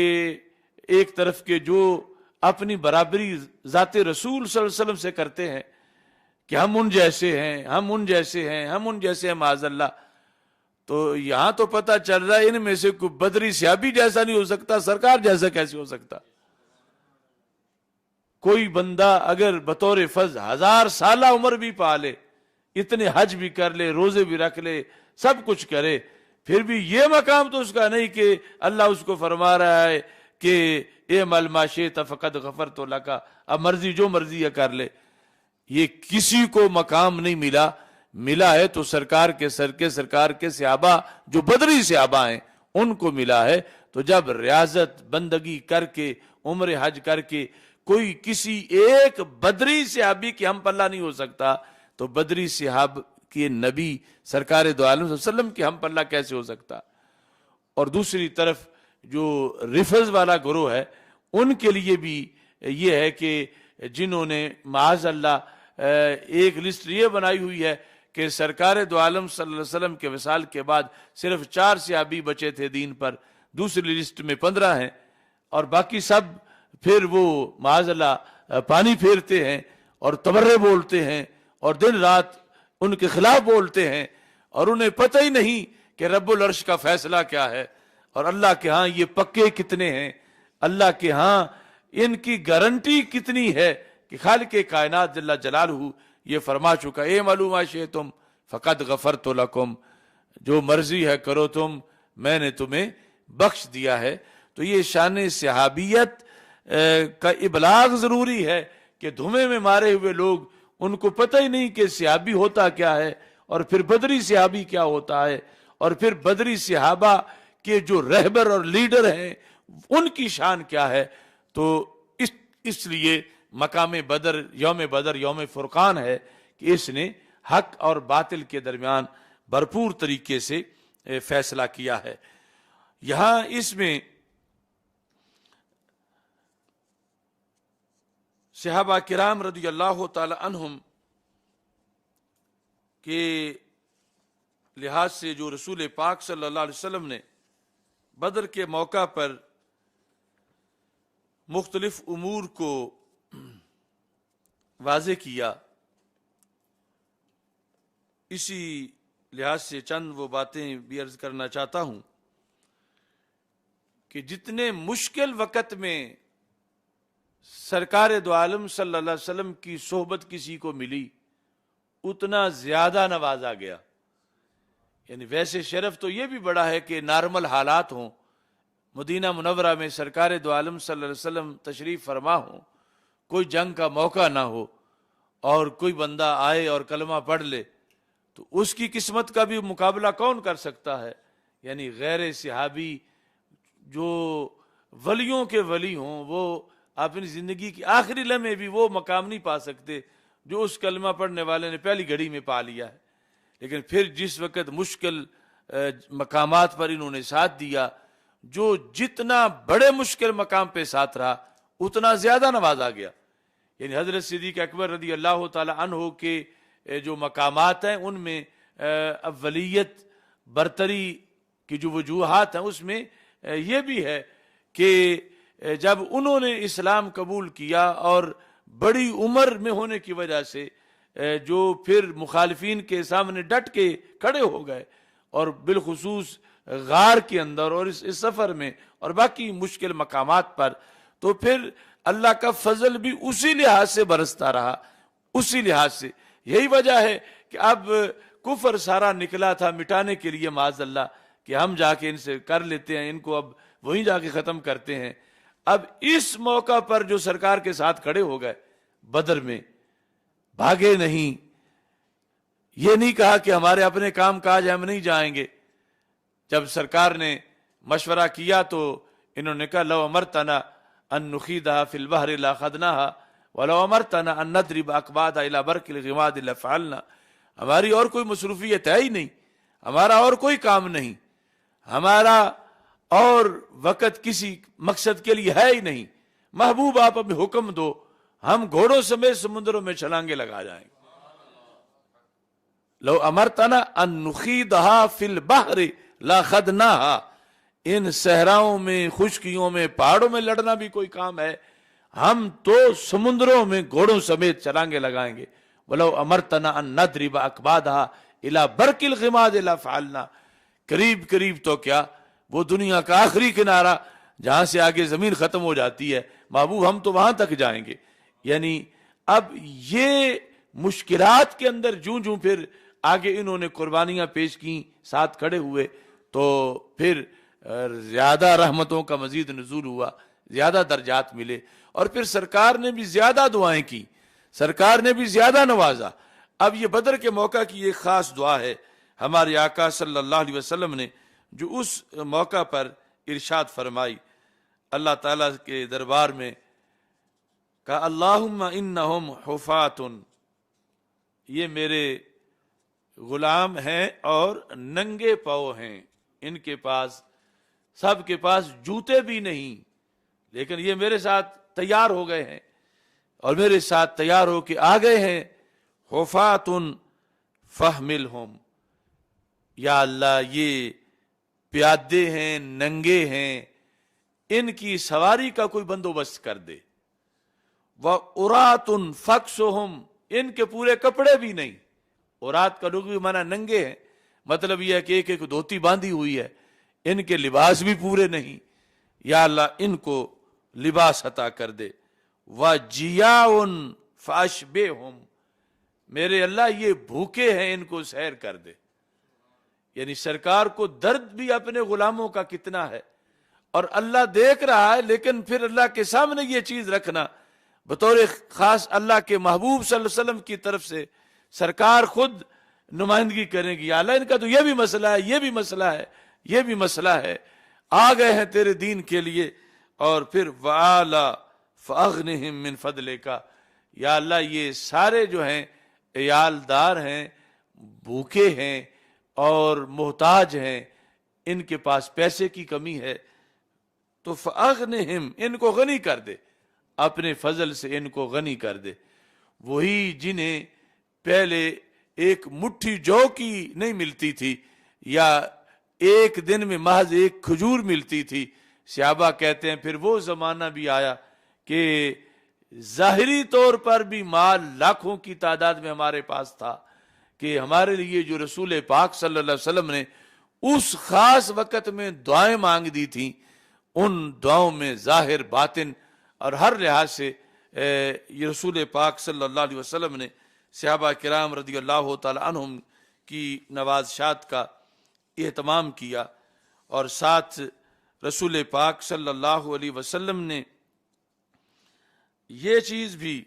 ایک طرف کے جو اپنی برابری ذات رسول صلی اللہ علیہ وسلم سے کرتے ہیں کہ ہم ان جیسے ہیں، ہم ان جیسے ہیں، ہم ان جیسے ہیں معاذ اللہ. تو یہاں تو پتہ چل رہا ہے ان میں سے کوئی بدری صحابی جیسا نہیں ہو سکتا، سرکار جیسا کیسے ہو سکتا. کوئی بندہ اگر بطور فرض 1000 سالہ عمر بھی پا لے، اتنے حج بھی کر لے، روزے بھی رکھ لے، سب کچھ کرے، پھر بھی یہ مقام تو اس کا نہیں کہ اللہ اس کو فرما رہا ہے کہ اے مل ما شئت فقد غفرت لک، اب مرضی جو مرضی ہے کر لے. یہ کسی کو مقام نہیں ملا ہے تو سرکار کے سرکار کے صحابہ جو بدری صحابہ ہیں ان کو ملا ہے. تو جب ریاضت بندگی کر کے عمر حج کر کے کوئی کسی ایک بدری صحابی کی ہم پلہ نہیں ہو سکتا، تو بدری صحاب کے نبی سرکار دو عالم صلی اللہ علیہ وسلم کی ہم پلہ کیسے ہو سکتا. اور دوسری طرف جو رفض والا گروہ ہے ان کے لیے بھی یہ ہے کہ جنہوں نے معاذ اللہ ایک لسٹ یہ بنائی ہوئی ہے کہ سرکار دو عالم صلی اللہ علیہ وسلم کے وصال کے بعد صرف 4 صحابی بچے تھے دین پر، دوسری لسٹ میں 15 ہیں، اور باقی سب پھر وہ معاذ اللہ پانی پھیرتے ہیں اور تبرے بولتے ہیں اور دن رات ان کے خلاف بولتے ہیں، اور انہیں پتہ ہی نہیں کہ رب العرش کا فیصلہ کیا ہے، اور اللہ کے ہاں یہ پکے کتنے ہیں، اللہ کے ہاں ان کی گارنٹی کتنی ہے کہ خالق کائنات جل جلالہ یہ فرما چکا، اے معلوم شئتم فقد غفرت لکم، جو مرضی ہے کرو تم، میں نے تمہیں بخش دیا ہے۔ تو یہ شان صحابیت کا ابلاغ ضروری ہے کہ دھویں میں مارے ہوئے لوگ ان کو پتہ ہی نہیں کہ صحابی ہوتا کیا ہے، اور پھر بدری صحابی کیا ہوتا ہے، اور پھر بدری صحابہ کے جو رہبر اور لیڈر ہیں ان کی شان کیا ہے۔ تو اس لیے مقام بدر، یوم فرقان ہے کہ اس نے حق اور باطل کے درمیان بھرپور طریقے سے فیصلہ کیا ہے۔ یہاں اس میں صحابہ کرام رضی اللہ تعالی عنہم کے لحاظ سے جو رسول پاک صلی اللہ علیہ وسلم نے بدر کے موقع پر مختلف امور کو واضح کیا، اسی لحاظ سے چند وہ باتیں بھی عرض کرنا چاہتا ہوں کہ جتنے مشکل وقت میں سرکار دو عالم صلی اللہ علیہ وسلم کی صحبت کسی کو ملی اتنا زیادہ نوازا گیا۔ یعنی ویسے شرف تو یہ بھی بڑا ہے کہ نارمل حالات ہوں، مدینہ منورہ میں سرکار دو عالم صلی اللہ علیہ وسلم تشریف فرما ہوں، کوئی جنگ کا موقع نہ ہو، اور کوئی بندہ آئے اور کلمہ پڑھ لے تو اس کی قسمت کا بھی مقابلہ کون کر سکتا ہے؟ یعنی غیر صحابی جو ولیوں کے ولی ہوں وہ اپنی زندگی کی آخری لمحے بھی وہ مقام نہیں پا سکتے جو اس کلمہ پڑھنے والے نے پہلی گھڑی میں پا لیا ہے۔ لیکن پھر جس وقت مشکل مقامات پر انہوں نے ساتھ دیا، جو جتنا بڑے مشکل مقام پہ ساتھ رہا اتنا زیادہ نوازا گیا۔ یعنی حضرت صدیق اکبر رضی اللہ تعالی عنہ کے جو مقامات ہیں ان میں اولیت برتری کی جو وجوہات ہیں اس میں یہ بھی ہے کہ جب انہوں نے اسلام قبول کیا اور بڑی عمر میں ہونے کی وجہ سے جو پھر مخالفین کے سامنے ڈٹ کے کھڑے ہو گئے، اور بالخصوص غار کے اندر اور اس سفر میں اور باقی مشکل مقامات پر، تو پھر اللہ کا فضل بھی اسی لحاظ سے برستا رہا، اسی لحاظ سے۔ یہی وجہ ہے کہ اب کفر سارا نکلا تھا مٹانے کے لیے معاذ اللہ کہ ہم جا کے ان سے کر لیتے ہیں، ان کو اب وہیں جا کے ختم کرتے ہیں۔ اب اس موقع پر جو سرکار کے ساتھ کھڑے ہو گئے بدر میں، بھاگے نہیں، یہ نہیں کہا کہ ہمارے اپنے کام کاج ہم نہیں جائیں گے۔ جب سرکار نے مشورہ کیا تو انہوں نے کہا لو امرتنا ان نخیدها فی البحر لاخذناها ولو امرتنا ان نضرب اقبادها الى برق الغماد لفعلنا۔ ہماری اور کوئی مصروفیت ہے ہی نہیں، ہمارا اور کوئی کام نہیں، ہمارا اور وقت کسی مقصد کے لیے ہے ہی نہیں، محبوب آپ ہمیں حکم دو، ہم گھوڑوں سمیت سمندروں میں چھلانگے لگا جائیں گے۔ لو امرتنا ان نخیدها فی البحر لاخذناها، ان صحراؤں میں، خشکیوں میں، پہاڑوں میں لڑنا بھی کوئی کام ہے، ہم تو سمندروں میں گھوڑوں سمیت چھلانگے لگائیں گے۔ ولو امرتنا ان نضرب اقبادها الى برق الغماد لفعلنا، قریب قریب تو کیا، وہ دنیا کا آخری کنارہ جہاں سے آگے زمین ختم ہو جاتی ہے، محبوب ہم تو وہاں تک جائیں گے۔ یعنی اب یہ مشکلات کے اندر جوں پھر آگے انہوں نے قربانیاں پیش کی، ساتھ کھڑے ہوئے، تو پھر زیادہ رحمتوں کا مزید نزول ہوا، زیادہ درجات ملے، اور پھر سرکار نے بھی زیادہ دعائیں کی، سرکار نے بھی زیادہ نوازا۔ اب یہ بدر کے موقع کی ایک خاص دعا ہے ہمارے آقا صلی اللہ علیہ وسلم نے جو اس موقع پر ارشاد فرمائی، اللہ تعالیٰ کے دربار میں کہا اللہم انہم حفات، یہ میرے غلام ہیں اور ننگے پاؤں ہیں، ان کے پاس سب کے پاس جوتے بھی نہیں، لیکن یہ میرے ساتھ تیار ہو گئے ہیں اور میرے ساتھ تیار ہو کے آ گئے ہیں۔ حفاتن فاحملہم، یا اللہ یہ پیادے ہیں، ننگے ہیں، ان کی سواری کا کوئی بندوبست کر دے۔ وَعُرَاتٌ فَاكْسُهُمْ، ان کے پورے کپڑے بھی نہیں۔ عورات کا لغوی معنی ننگے ہیں، مطلب یہ ہے کہ ایک ایک دھوتی باندھی ہوئی ہے، ان کے لباس بھی پورے نہیں، یا اللہ ان کو لباس عطا کر دے۔ وَجِيَاعٌ فَأَشْبِعْهُمْ، میرے اللہ یہ بھوکے ہیں، ان کو سحر کر دے۔ یعنی سرکار کو درد بھی اپنے غلاموں کا کتنا ہے، اور اللہ دیکھ رہا ہے، لیکن پھر اللہ کے سامنے یہ چیز رکھنا بطور خاص اللہ کے محبوب صلی اللہ علیہ وسلم کی طرف سے سرکار خود نمائندگی کریں گی، یا اللہ ان کا تو یہ بھی مسئلہ ہے، یہ بھی مسئلہ ہے، یہ بھی مسئلہ ہے، آ گئے ہیں تیرے دین کے لیے۔ اور پھر وَعَلَى فَأَغْنِهِمْ مِنْ فَضْلِكَ، یا اللہ یہ سارے جو ہیں عیالدار ہیں، بھوکے ہیں اور محتاج ہیں، ان کے پاس پیسے کی کمی ہے، تو فَأَغْنِهِمْ، ان کو غنی کر دے، اپنے فضل سے ان کو غنی کر دے۔ وہی جنہیں پہلے ایک مٹھی جو کی نہیں ملتی تھی، یا ایک دن میں محض ایک کھجور ملتی تھی، صحابہ کہتے ہیں پھر وہ زمانہ بھی آیا کہ ظاہری طور پر بھی مال لاکھوں کی تعداد میں ہمارے پاس تھا، کہ ہمارے لیے جو رسول پاک صلی اللہ علیہ وسلم نے اس خاص وقت میں دعائیں مانگ دی تھیں، ان دعاؤں میں ظاہر باطن اور ہر لحاظ سے یہ رسول پاک صلی اللہ علیہ وسلم نے صحابہ کرام رضی اللہ تعالی عنہم کی نوازشات کا اہتمام کیا، اور ساتھ رسول پاک صلی اللہ علیہ وسلم نے یہ چیز بھی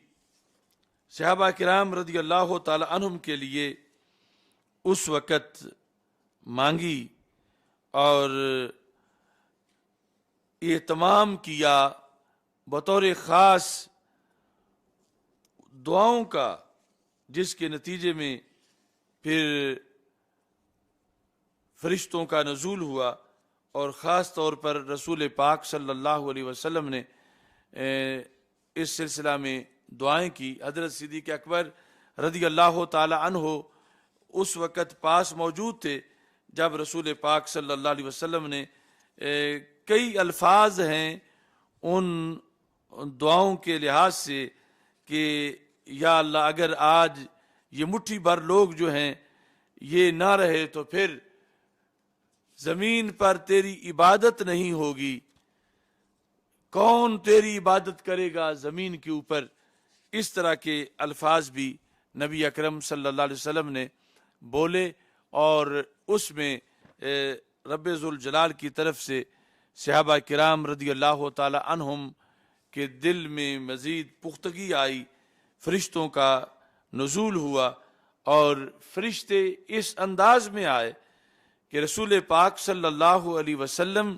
صحابہ کرام رضی اللہ تعالی عنہم کے لیے اس وقت مانگی اور اہتمام کیا بطور خاص دعاؤں کا، جس کے نتیجے میں پھر فرشتوں کا نزول ہوا، اور خاص طور پر رسول پاک صلی اللہ علیہ وسلم نے اس سلسلہ میں دعائیں کی۔ حضرت صدیق اکبر رضی اللہ تعالی عنہ اس وقت پاس موجود تھے جب رسول پاک صلی اللہ علیہ وسلم نے کئی الفاظ ہیں ان دعاؤں کے لحاظ سے کہ یا اللہ اگر آج یہ مٹھی بھر لوگ جو ہیں یہ نہ رہے تو پھر زمین پر تیری عبادت نہیں ہوگی، کون تیری عبادت کرے گا زمین کے اوپر۔ اس طرح کے الفاظ بھی نبی اکرم صلی اللہ علیہ وسلم نے بولے، اور اس میں رب ذوالجلال کی طرف سے صحابہ کرام رضی اللہ تعالی عنہم کے دل میں مزید پختگی آئی، فرشتوں کا نزول ہوا، اور فرشتے اس انداز میں آئے کہ رسول پاک صلی اللہ علیہ وسلم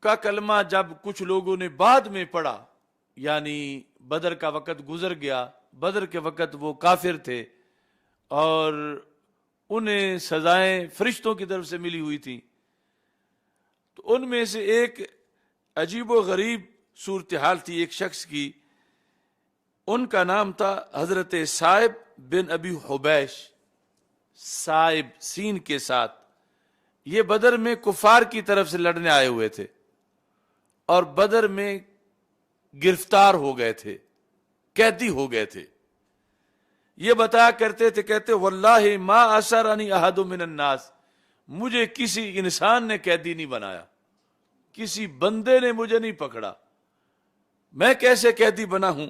کا کلمہ جب کچھ لوگوں نے بعد میں پڑھا، یعنی بدر کا وقت گزر گیا، بدر کے وقت وہ کافر تھے اور انہیں سزائیں فرشتوں کی طرف سے ملی ہوئی تھیں، تو ان میں سے ایک عجیب و غریب صورتحال تھی ایک شخص کی، ان کا نام تھا حضرت صائب بن ابی حبیش، صائب سین کے ساتھ۔ یہ بدر میں کفار کی طرف سے لڑنے آئے ہوئے تھے اور بدر میں گرفتار ہو گئے تھے، قیدی ہو گئے تھے۔ یہ بتایا کرتے تھے، کہتے واللہ ما اسرنی احد من الناس، مجھے کسی انسان نے قیدی نہیں بنایا، کسی بندے نے مجھے نہیں پکڑا، میں کیسے قیدی بنا ہوں؟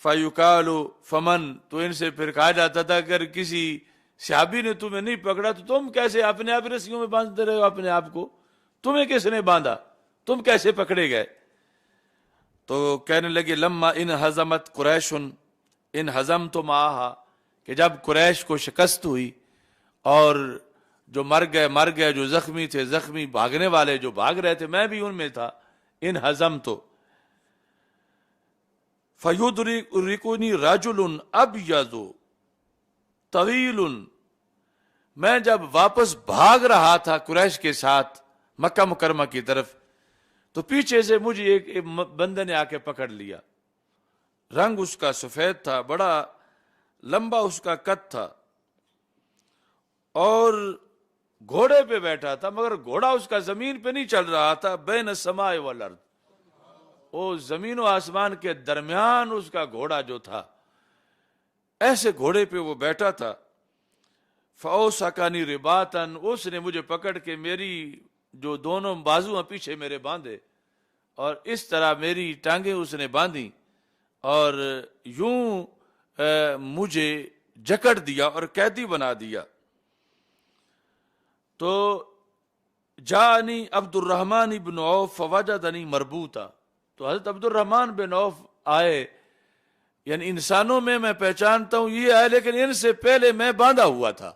فَيُقَالُ فَمَن، تو ان سے پھر کہا جاتا تھا اگر کسی صحابی نے تمہیں نہیں پکڑا تو تم کیسے اپنے آپ رسیوں میں باندھتے رہے ہو اپنے آپ کو، تمہیں کس نے باندھا، تم کیسے پکڑے گئے؟ تو کہنے لگے لما ان ہزمت قریش ان ہزمت معہا، کہ جب قریش کو شکست ہوئی اور جو مر گئے، جو زخمی تھے زخمی، بھاگنے والے جو بھاگ رہے تھے میں بھی ان میں تھا، ان ہزمت فَيُدْرِكُنِي رَجُلٌ أَبْيَضُ طَوِيلٌ، میں جب واپس بھاگ رہا تھا قریش کے ساتھ مکہ مکرمہ کی طرف، تو پیچھے سے مجھے ایک بندے نے آ کے پکڑ لیا. رنگ اس کا سفید تھا، بڑا لمبا اس کا قد تھا، اور گھوڑے پہ بیٹھا تھا، مگر گھوڑا اس کا زمین پہ نہیں چل رہا تھا. بین السماء والارض، وہ زمین و آسمان کے درمیان اس کا گھوڑا جو تھا، ایسے گھوڑے پہ وہ بیٹھا تھا. فَأَوْسَكَنِي رِبَاطًا، اس نے مجھے پکڑ کے میری جو دونوں بازو پیچھے میرے باندھے، اور اس طرح میری ٹانگیں اس نے باندھی، اور یوں مجھے جکڑ دیا اور قیدی بنا دیا. تو جانی عبد الرحمن بن عوف فوجدنی مربوطا، تو حضرت عبد الرحمن بن عوف آئے. یعنی انسانوں میں پہچانتا ہوں یہ آئے، لیکن ان سے پہلے میں باندھا ہوا تھا.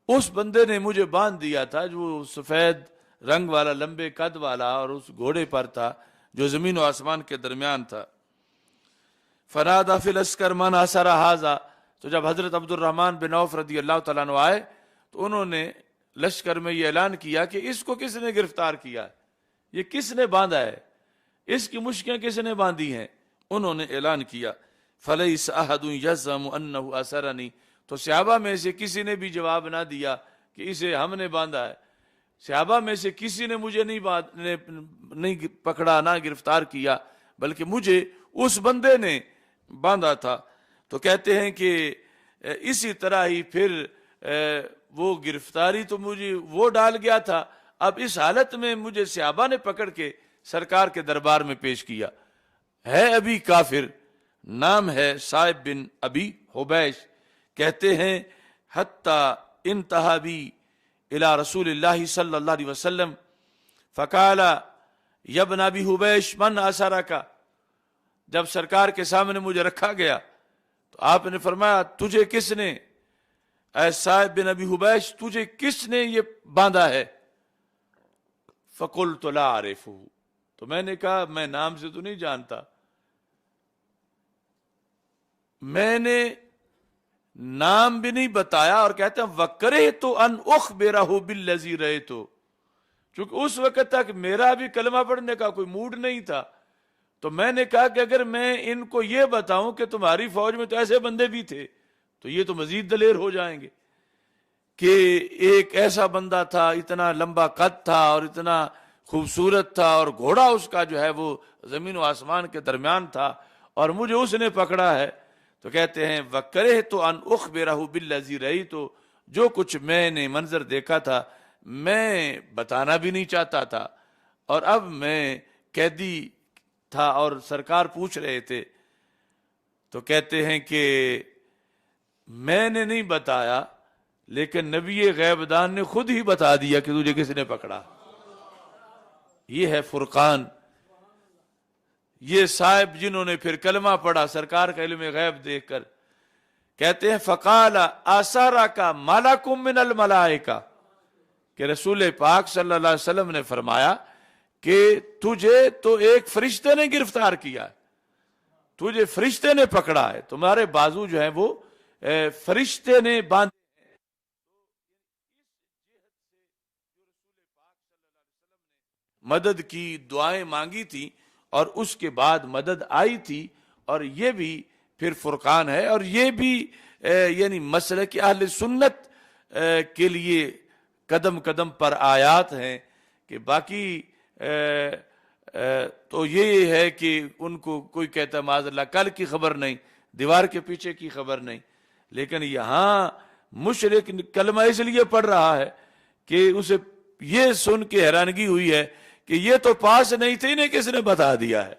اس بندے نے مجھے باندھ دیا تھا جو سفید رنگ والا، لمبے قد والا، اور اس گھوڑے پر تھا جو زمین و آسمان کے درمیان تھا. فنادى فی العسکر من اسر ھذا، تو جب حضرت عبد الرحمن بن عوف رضی اللہ تعالیٰ عنہ آئے تو انہوں نے لشکر میں یہ اعلان کیا کہ اس کو کس نے گرفتار کیا، یہ کس نے باندھا ہے، اس کی مشکیں کس نے باندھی ہیں. انہوں نے اعلان کیا فلیس احد یزعم انہ اسرنی، تو صحابہ میں سے کسی نے بھی جواب نہ دیا کہ اسے ہم نے باندھا ہے. صحابہ میں سے کسی نے مجھے نہیں پکڑا، نہ گرفتار کیا، بلکہ مجھے اس بندے نے باندھا تھا. تو کہتے ہیں کہ اسی طرح ہی پھر وہ گرفتاری تو مجھے وہ ڈال گیا تھا. اب اس حالت میں مجھے صحابہ نے پکڑ کے سرکار کے دربار میں پیش کیا. ہے ابھی کافر، نام ہے صائب بن ابی حبیش. کہتے ہیں حتی انتہا بی الی رسول اللہ صلی اللہ علیہ وسلم فقال یا ابن ابی حبیش من اسرک، جب سرکار کے سامنے مجھے رکھا گیا تو آپ نے فرمایا تجھے کس نے، اے صائب بن ابی حبیش تجھے کس نے یہ باندھا ہے؟ فقلت لا اعرفہ، تو میں نے کہا میں نام سے تو نہیں جانتا. میں نے نام بھی نہیں بتایا، اور کہتے ہیں وَكَرِهْتُ أَنْ أُخْبِرَهُ بِالَّذِي رَأَيْتُ، چونکہ اس وقت تک میرا بھی کلمہ پڑھنے کا کوئی موڈ نہیں تھا. تو میں نے کہا کہ اگر میں ان کو یہ بتاؤں کہ تمہاری فوج میں تو ایسے بندے بھی تھے تو یہ تو مزید دلیر ہو جائیں گے کہ ایک ایسا بندہ تھا، اتنا لمبا قد تھا اور اتنا خوبصورت تھا، اور گھوڑا اس کا جو ہے وہ زمین و آسمان کے درمیان تھا، اور مجھے اس نے پکڑا ہے. تو کہتے ہیں وَكَرِهْتُ أَنْ أُخْبِرَهُ بِالَّذِي رَأَيْتُ، جو کچھ میں نے منظر دیکھا تھا میں بتانا بھی نہیں چاہتا تھا، اور اب میں قیدی تھا اور سرکار پوچھ رہے تھے. تو کہتے ہیں کہ میں نے نہیں بتایا، لیکن نبی غیب دان نے خود ہی بتا دیا کہ تجھے کس نے پکڑا. یہ ہے فرقان. یہ صاحب جنہوں نے پھر کلمہ پڑھا سرکار کا علم غیب دیکھ کر، کہتے ہیں فقال آسارک ملک من الملائکہ، کہ رسول پاک صلی اللہ علیہ وسلم نے فرمایا کہ تجھے تو ایک فرشتے نے گرفتار کیا، تجھے فرشتے نے پکڑا ہے، تمہارے بازو جو ہیں وہ فرشتے نے باندھے. مدد کی دعائیں مانگی تھی اور اس کے بعد مدد آئی تھی، اور یہ بھی پھر فرقان ہے. اور یہ بھی یعنی مسلک اہل سنت کے لیے قدم قدم پر آیات ہیں کہ باقی تو یہ ہے کہ ان کو کوئی کہتا ہے معاذ اللہ کل کی خبر نہیں، دیوار کے پیچھے کی خبر نہیں، لیکن یہاں مشرک کلمہ اس لیے پڑھ رہا ہے کہ اسے یہ سن کے حیرانگی ہوئی ہے کہ یہ تو پاس نہیں تھے، انہیں کس نے بتا دیا ہے.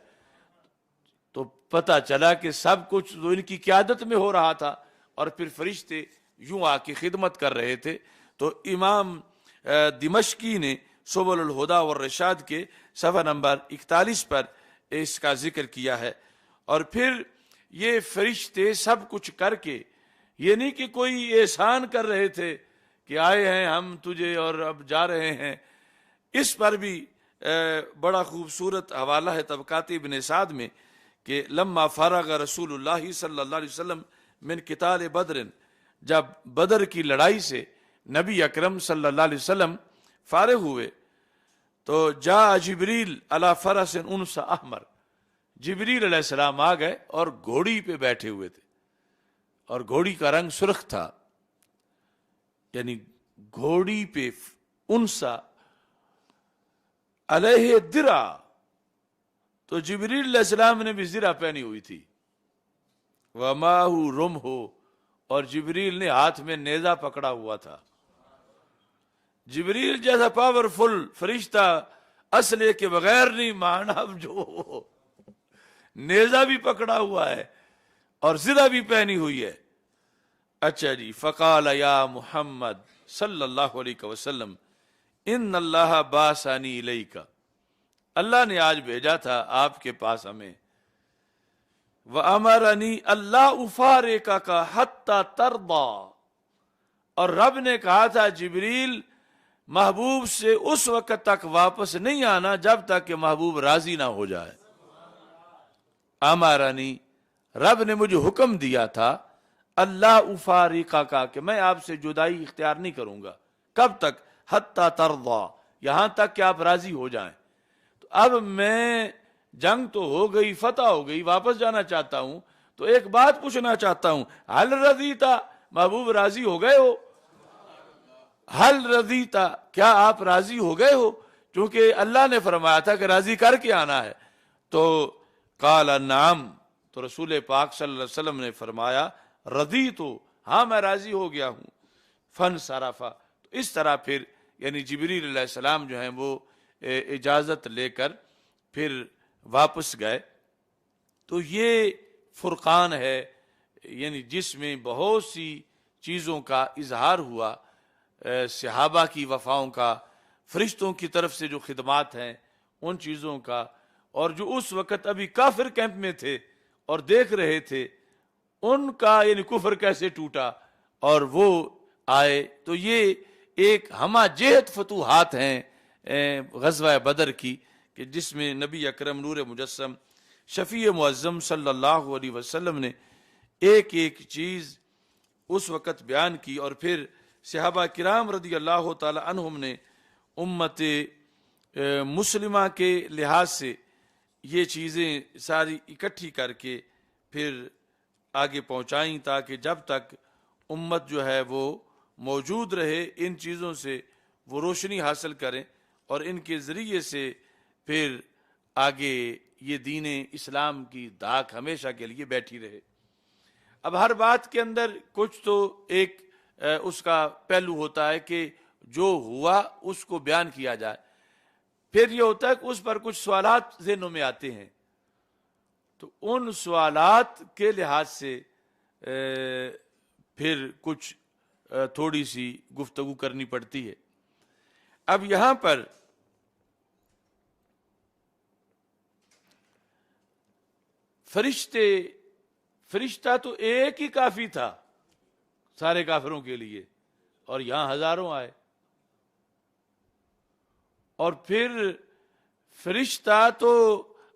تو پتہ چلا کہ سب کچھ تو ان کی قیادت میں ہو رہا تھا، اور پھر فرشتے یوں آ کے خدمت کر رہے تھے. تو امام دمشقی نے سبل الہدی والرشاد کے صفحہ نمبر 41 پر اس کا ذکر کیا ہے. اور پھر یہ فرشتے سب کچھ کر کے، یہ نہیں کہ کوئی احسان کر رہے تھے کہ آئے ہیں ہم تجھے اور اب جا رہے ہیں. اس پر بھی بڑا خوبصورت حوالہ ہے طبقات ابن سعد میں کہ لما فرغ رسول اللہ صلی اللہ علیہ وسلم من قتال بدر، جب بدر کی لڑائی سے نبی اکرم صلی اللہ علیہ وسلم فارغ ہوئے تو جا جبریل علی فرس انس احمر، جبریل علیہ السلام آ گئے اور گھوڑی پہ بیٹھے ہوئے تھے، اور گھوڑی کا رنگ سرخ تھا، یعنی گھوڑی پہ انسا علیہ درع، تو جبریل علیہ السلام نے بھی زرہ پہنی ہوئی تھی، وماہ رمح، اور جبریل نے ہاتھ میں نیزہ پکڑا ہوا تھا۔ جبریل جیسا پاورفل فرشتہ اسلحے کے بغیر نہیں مانا، اب جو نیزہ بھی پکڑا ہوا ہے اور زرہ بھی پہنی ہوئی ہے۔ اچھا جی، فقال یا محمد صلی اللہ علیہ وسلم ان اللہ باسانی الیک، اللہ نے آج بھیجا تھا آپ کے پاس ہمیں، وَأَمَرَنِي اللہ أُفَارِقَكَ حَتَّى تَرْضَى، اور رب نے کہا تھا جبریل محبوب سے اس وقت تک واپس نہیں آنا جب تک کہ محبوب راضی نہ ہو جائے۔ امرنی، رب نے مجھے حکم دیا تھا اللہ افارقہ، کہ میں آپ سے جدائی اختیار نہیں کروں گا، کب تک؟ حتی ترضا، یہاں تک کہ آپ راضی ہو جائیں۔ تو اب میں، جنگ تو ہو گئی، فتح ہو گئی، واپس جانا چاہتا ہوں، تو ایک بات پوچھنا چاہتا ہوں، حل رضیتا، محبوب راضی ہو گئے ہو؟ حل رضیتا، کیا آپ راضی ہو گئے ہو؟ چونکہ اللہ نے فرمایا تھا کہ راضی کر کے آنا ہے۔ تو قال نعم، تو رسول پاک صلی اللہ علیہ وسلم نے فرمایا رضیتو، ہاں میں راضی ہو گیا ہوں۔ فانصرفا، تو اس طرح پھر یعنی جبریل علیہ السلام جو ہیں وہ اجازت لے کر پھر واپس گئے۔ تو یہ فرقان ہے، یعنی جس میں بہت سی چیزوں کا اظہار ہوا، صحابہ کی وفاؤں کا، فرشتوں کی طرف سے جو خدمات ہیں ان چیزوں کا، اور جو اس وقت ابھی کافر کیمپ میں تھے اور دیکھ رہے تھے ان کا یعنی کفر کیسے ٹوٹا اور وہ آئے۔ تو یہ ایک ہمہ جہت فتوحات ہیں غزوہ بدر کی، کہ جس میں نبی اکرم نور مجسم شفیع معظم صلی اللہ علیہ وسلم نے ایک ایک چیز اس وقت بیان کی، اور پھر صحابہ کرام رضی اللہ تعالی عنہم نے امت مسلمہ کے لحاظ سے یہ چیزیں ساری اکٹھی کر کے پھر آگے پہنچائیں، تاکہ جب تک امت جو ہے وہ موجود رہے ان چیزوں سے وہ روشنی حاصل کریں، اور ان کے ذریعے سے پھر آگے یہ دین اسلام کی دھاک ہمیشہ کے لیے بیٹھی رہے۔ اب ہر بات کے اندر کچھ تو ایک اس کا پہلو ہوتا ہے کہ جو ہوا اس کو بیان کیا جائے، پھر یہ ہوتا ہے کہ اس پر کچھ سوالات ذہنوں میں آتے ہیں، تو ان سوالات کے لحاظ سے پھر کچھ تھوڑی سی گفتگو کرنی پڑتی ہے۔ اب یہاں پر فرشتہ تو ایک ہی کافی تھا سارے کافروں کے لیے، اور یہاں ہزاروں آئے، اور پھر فرشتہ تو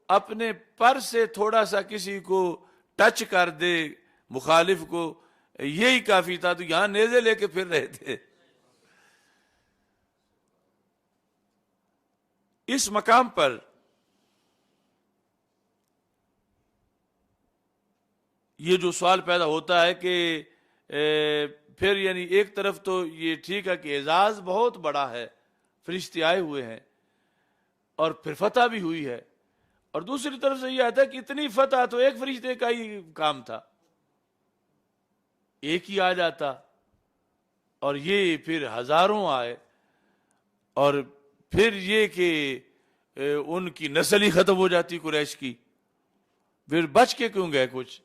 اپنے پر سے تھوڑا سا کسی کو ٹچ کر دے مخالف کو، یہی کافی تھا، تو یہاں نیزے لے کے پھر رہے تھے۔ اس مقام پر یہ جو سوال پیدا ہوتا ہے کہ پھر یعنی ایک طرف تو یہ ٹھیک ہے کہ اعزاز بہت بڑا ہے، فرشتے آئے ہوئے ہیں اور پھر فتح بھی ہوئی ہے، اور دوسری طرف سے یہ آتا ہے کہ اتنی فتح تو ایک فرشتے کا ہی کام تھا، ایک ہی آ جاتا، اور یہ پھر ہزاروں آئے، اور پھر یہ کہ ان کی نسل ہی ختم ہو جاتی قریش کی، پھر بچ کے کیوں گئے کچھ؟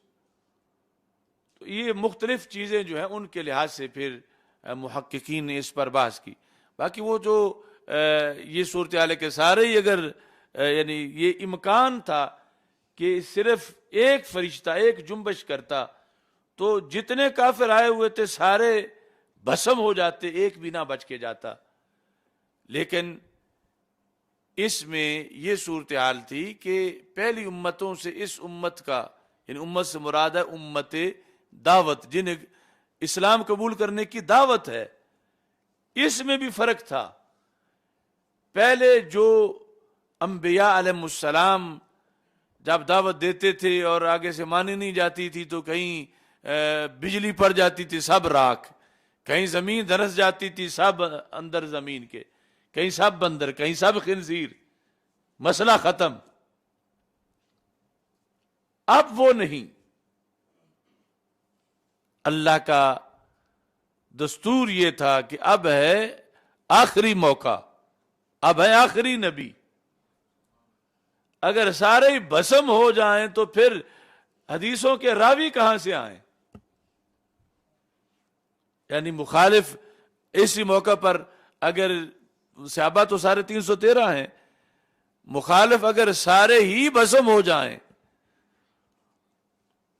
تو یہ مختلف چیزیں جو ہیں ان کے لحاظ سے پھر محققین نے اس پر بحث کی۔ باقی وہ جو یہ صورتحال ہے کہ سارے ہی اگر یعنی یہ امکان تھا کہ صرف ایک فرشتہ ایک جنبش کرتا تو جتنے کافر آئے ہوئے تھے سارے بھسم ہو جاتے، ایک بھی نہ بچ کے جاتا، لیکن اس میں یہ صورتحال تھی کہ پہلی امتوں سے اس امت کا، یعنی امت سے مراد ہے امت دعوت، جنہیں اسلام قبول کرنے کی دعوت ہے، اس میں بھی فرق تھا. پہلے جو انبیاء علیہ السلام جب دعوت دیتے تھے اور آگے سے مانی نہیں جاتی تھی تو کہیں بجلی پڑ جاتی تھی سب راکھ، کہیں زمین دھنس جاتی تھی سب اندر زمین کے، کہیں سب بندر، کہیں سب خنزیر، مسئلہ ختم. اب وہ نہیں. اللہ کا دستور یہ تھا کہ اب ہے آخری موقع، اب ہے آخری نبی. اگر سارے بسم ہو جائیں تو پھر حدیثوں کے راوی کہاں سے آئیں؟ یعنی مخالف اسی موقع پر، اگر صحابہ تو 313 ہیں، مخالف اگر سارے ہی بسم ہو جائیں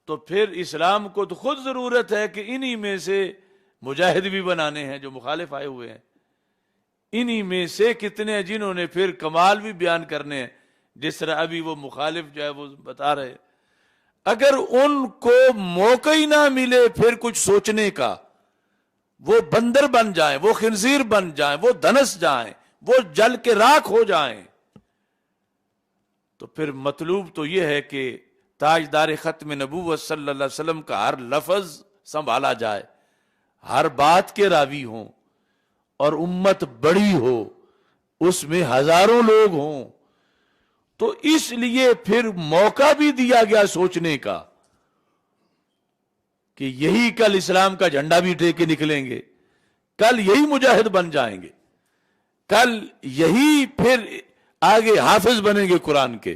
تو پھر اسلام کو تو خود ضرورت ہے کہ انہی میں سے مجاہد بھی بنانے ہیں جو مخالف آئے ہوئے ہیں. انہی میں سے کتنے جنہوں نے پھر کمال بھی بیان کرنے ہیں، جس طرح ابھی وہ مخالف جو ہے وہ بتا رہے. اگر ان کو موقع ہی نہ ملے پھر کچھ سوچنے کا، وہ بندر بن جائیں، وہ خنزیر بن جائیں، وہ دھنس جائیں، وہ جل کے راکھ ہو جائیں، تو پھر مطلوب تو یہ ہے کہ تاجدار ختم نبوت صلی اللہ علیہ وسلم کا ہر لفظ سنبھالا جائے، ہر بات کے راوی ہوں، اور امت بڑی ہو، اس میں ہزاروں لوگ ہوں. تو اس لیے پھر موقع بھی دیا گیا سوچنے کا کہ یہی کل اسلام کا جھنڈا بھی اٹھے کے نکلیں گے، کل یہی مجاہد بن جائیں گے، کل یہی پھر آگے حافظ بنیں گے قرآن کے،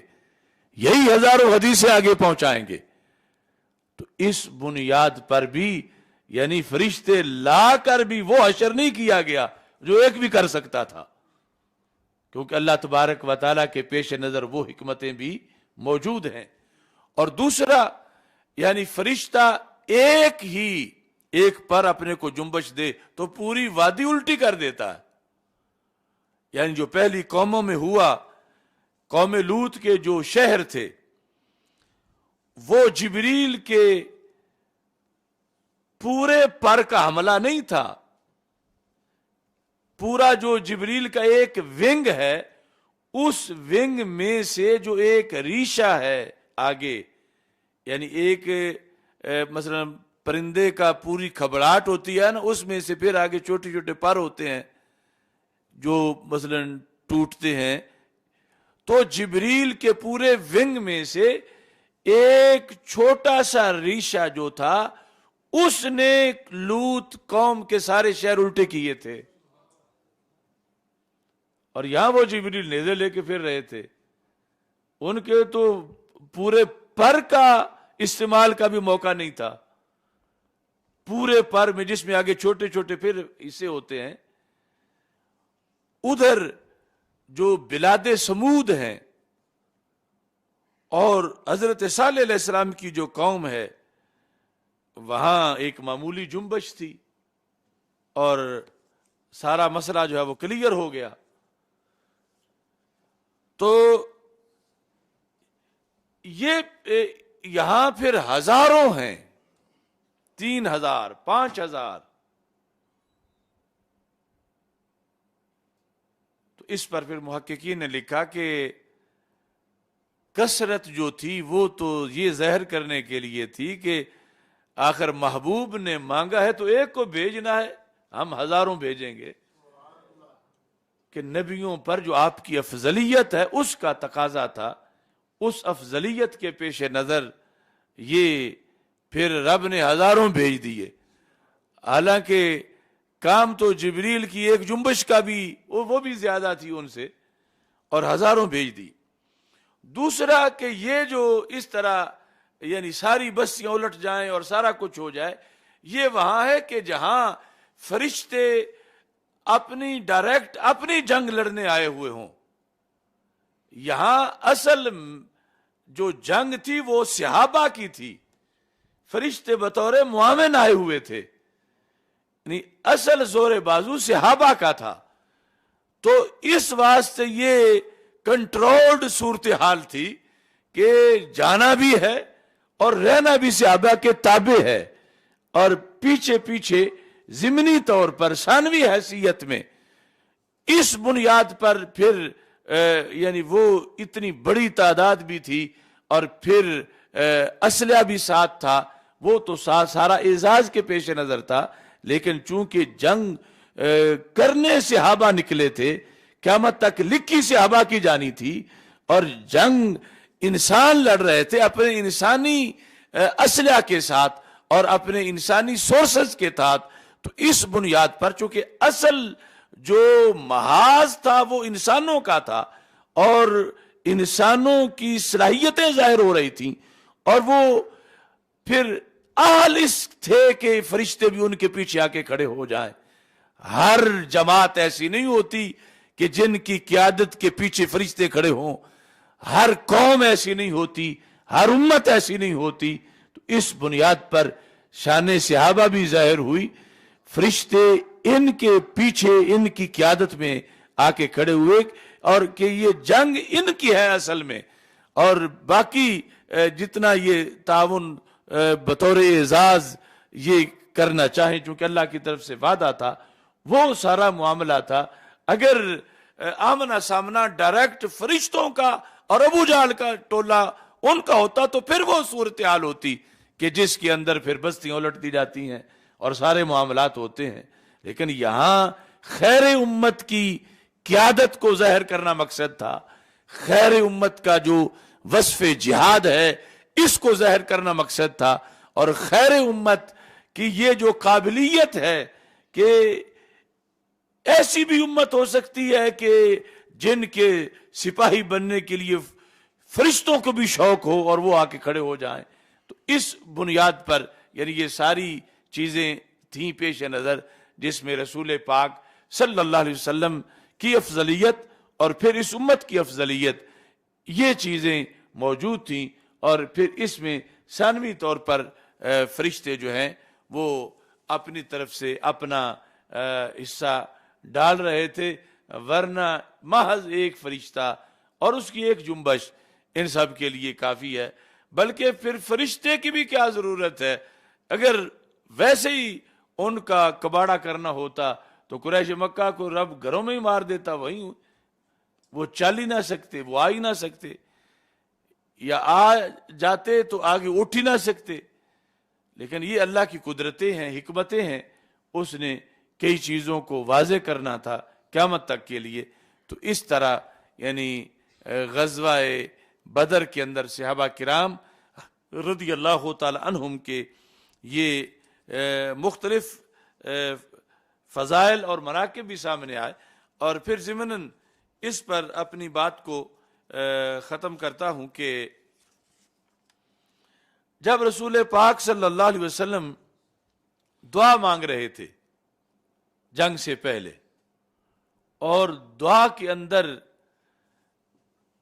یہی ہزاروں حدیثیں آگے پہنچائیں گے. تو اس بنیاد پر بھی یعنی فرشتے لا کر بھی وہ حشر نہیں کیا گیا جو ایک بھی کر سکتا تھا، کیونکہ اللہ تبارک و تعالیٰ کے پیش نظر وہ حکمتیں بھی موجود ہیں. اور دوسرا یعنی فرشتہ ایک پر اپنے کو جنبش دے تو پوری وادی الٹی کر دیتا ہے. یعنی جو پہلی قوموں میں ہوا، قوم لوط کے جو شہر تھے، وہ جبریل کے پورے پر کا حملہ نہیں تھا. پورا جو جبریل کا ایک ونگ ہے، اس ونگ میں سے جو ایک ریشہ ہے آگے، یعنی ایک مثلا پرندے کا پوری کھبڑاہٹ ہوتی ہے نا، اس میں سے پھر آگے چھوٹے چھوٹے پر ہوتے ہیں جو مثلا ٹوٹتے ہیں. تو جبریل کے پورے ونگ میں سے ایک چھوٹا سا ریشہ جو تھا، اس نے لوط قوم کے سارے شہر الٹے کیے تھے. اور یہاں وہ جبریل نیزے لے کے پھر رہے تھے، ان کے تو پورے پر کا استعمال کا بھی موقع نہیں تھا. پورے پر میں جس میں آگے چھوٹے چھوٹے پھر حصے ہوتے ہیں، ادھر جو بلاد سمود ہیں اور حضرت صالح علیہ السلام کی جو قوم ہے، وہاں ایک معمولی جنبش تھی اور سارا مسئلہ جو ہے وہ کلیئر ہو گیا. تو یہ یہاں پھر ہزاروں ہیں، 3000 5000. تو اس پر پھر محققین نے لکھا کہ کثرت جو تھی وہ تو یہ ظاہر کرنے کے لیے تھی کہ آخر محبوب نے مانگا ہے تو ایک کو بھیجنا ہے، ہم ہزاروں بھیجیں گے. کہ نبیوں پر جو آپ کی افضلیت ہے اس کا تقاضا تھا، اس افضلیت کے پیش نظر یہ پھر رب نے ہزاروں بھیج دیے. حالانکہ کام تو جبریل کی ایک جنبش کا بھی وہ بھی زیادہ تھی ان سے، اور ہزاروں بھیج دی. دوسرا کہ یہ جو اس طرح یعنی ساری بستیاں الٹ جائیں اور سارا کچھ ہو جائے، یہ وہاں ہے کہ جہاں فرشتے اپنی ڈائریکٹ اپنی جنگ لڑنے آئے ہوئے ہوں. یہاں اصل جو جنگ تھی وہ صحابہ کی تھی، فرشتے بطور معاون آئے ہوئے تھے، یعنی اصل زور بازو صحابہ کا تھا. تو اس واسطے یہ کنٹرولڈ صورتحال تھی کہ جانا بھی ہے اور رہنا بھی صحابہ کے تابع ہے، اور پیچھے پیچھے ضمنی طور پر ثانوی حیثیت میں اس بنیاد پر پھر یعنی وہ اتنی بڑی تعداد بھی تھی اور پھر اسلحہ بھی ساتھ تھا، وہ تو سارا اعزاز کے پیش نظر تھا، لیکن چونکہ جنگ کرنے صحابہ نکلے تھے، قیامت تک لکھی صحابہ کی جانی تھی، اور جنگ انسان لڑ رہے تھے اپنے انسانی اسلحہ کے ساتھ اور اپنے انسانی سورسز کے ساتھ، تو اس بنیاد پر چونکہ اصل جو محاذ تھا وہ انسانوں کا تھا اور انسانوں کی صلاحیتیں ظاہر ہو رہی تھیں، اور وہ پھر اہل اس تھے کہ فرشتے بھی ان کے پیچھے آ کے کھڑے ہو جائیں۔ ہر جماعت ایسی نہیں ہوتی کہ جن کی قیادت کے پیچھے فرشتے کھڑے ہوں، ہر قوم ایسی نہیں ہوتی، ہر امت ایسی نہیں ہوتی، تو اس بنیاد پر شان صحابہ بھی ظاہر ہوئی، فرشتے ان کے پیچھے ان کی قیادت میں آ کے کھڑے ہوئے، اور کہ یہ جنگ ان کی ہے اصل میں، اور باقی جتنا یہ تعاون بطور اعزاز یہ کرنا چاہیں، چونکہ اللہ کی طرف سے وعدہ تھا، وہ سارا معاملہ تھا۔ اگر آمنا سامنا ڈائریکٹ فرشتوں کا اور ابو جہل کا ٹولہ ان کا ہوتا تو پھر وہ صورتحال ہوتی کہ جس کے اندر پھر بستیاں الٹ دی جاتی ہیں اور سارے معاملات ہوتے ہیں، لیکن یہاں خیر امت کی قیادت کو ظاہر کرنا مقصد تھا، خیر امت کا جو وصف جہاد ہے اس کو ظاہر کرنا مقصد تھا، اور خیر امت کی یہ جو قابلیت ہے کہ ایسی بھی امت ہو سکتی ہے کہ جن کے سپاہی بننے کے لیے فرشتوں کو بھی شوق ہو اور وہ آ کے کھڑے ہو جائیں، تو اس بنیاد پر یعنی یہ ساری چیزیں تھیں پیش نظر، جس میں رسول پاک صلی اللہ علیہ وسلم کی افضلیت اور پھر اس امت کی افضلیت، یہ چیزیں موجود تھیں، اور پھر اس میں ثانوی طور پر فرشتے جو ہیں وہ اپنی طرف سے اپنا حصہ ڈال رہے تھے، ورنہ محض ایک فرشتہ اور اس کی ایک جنبش ان سب کے لیے کافی ہے۔ بلکہ پھر فرشتے کی بھی کیا ضرورت ہے؟ اگر ویسے ہی ان کا کباڑہ کرنا ہوتا تو قریش مکہ کو رب گھروں میں ہی مار دیتا، وہیں وہ چل ہی نہ سکتے، وہ آ ہی نہ سکتے، یا آ جاتے تو آگے اٹھ ہی نہ سکتے۔ لیکن یہ اللہ کی قدرتیں ہیں، حکمتیں ہیں، اس نے کئی چیزوں کو واضح کرنا تھا قیامت تک کے لیے۔ تو اس طرح یعنی غزوہ بدر کے اندر صحابہ کرام رضی اللہ تعالی عنہم کے یہ مختلف فضائل اور مناقب بھی سامنے آئے، اور پھر ضمناً اس پر اپنی بات کو ختم کرتا ہوں کہ جب رسول پاک صلی اللہ علیہ وسلم دعا مانگ رہے تھے جنگ سے پہلے، اور دعا کے اندر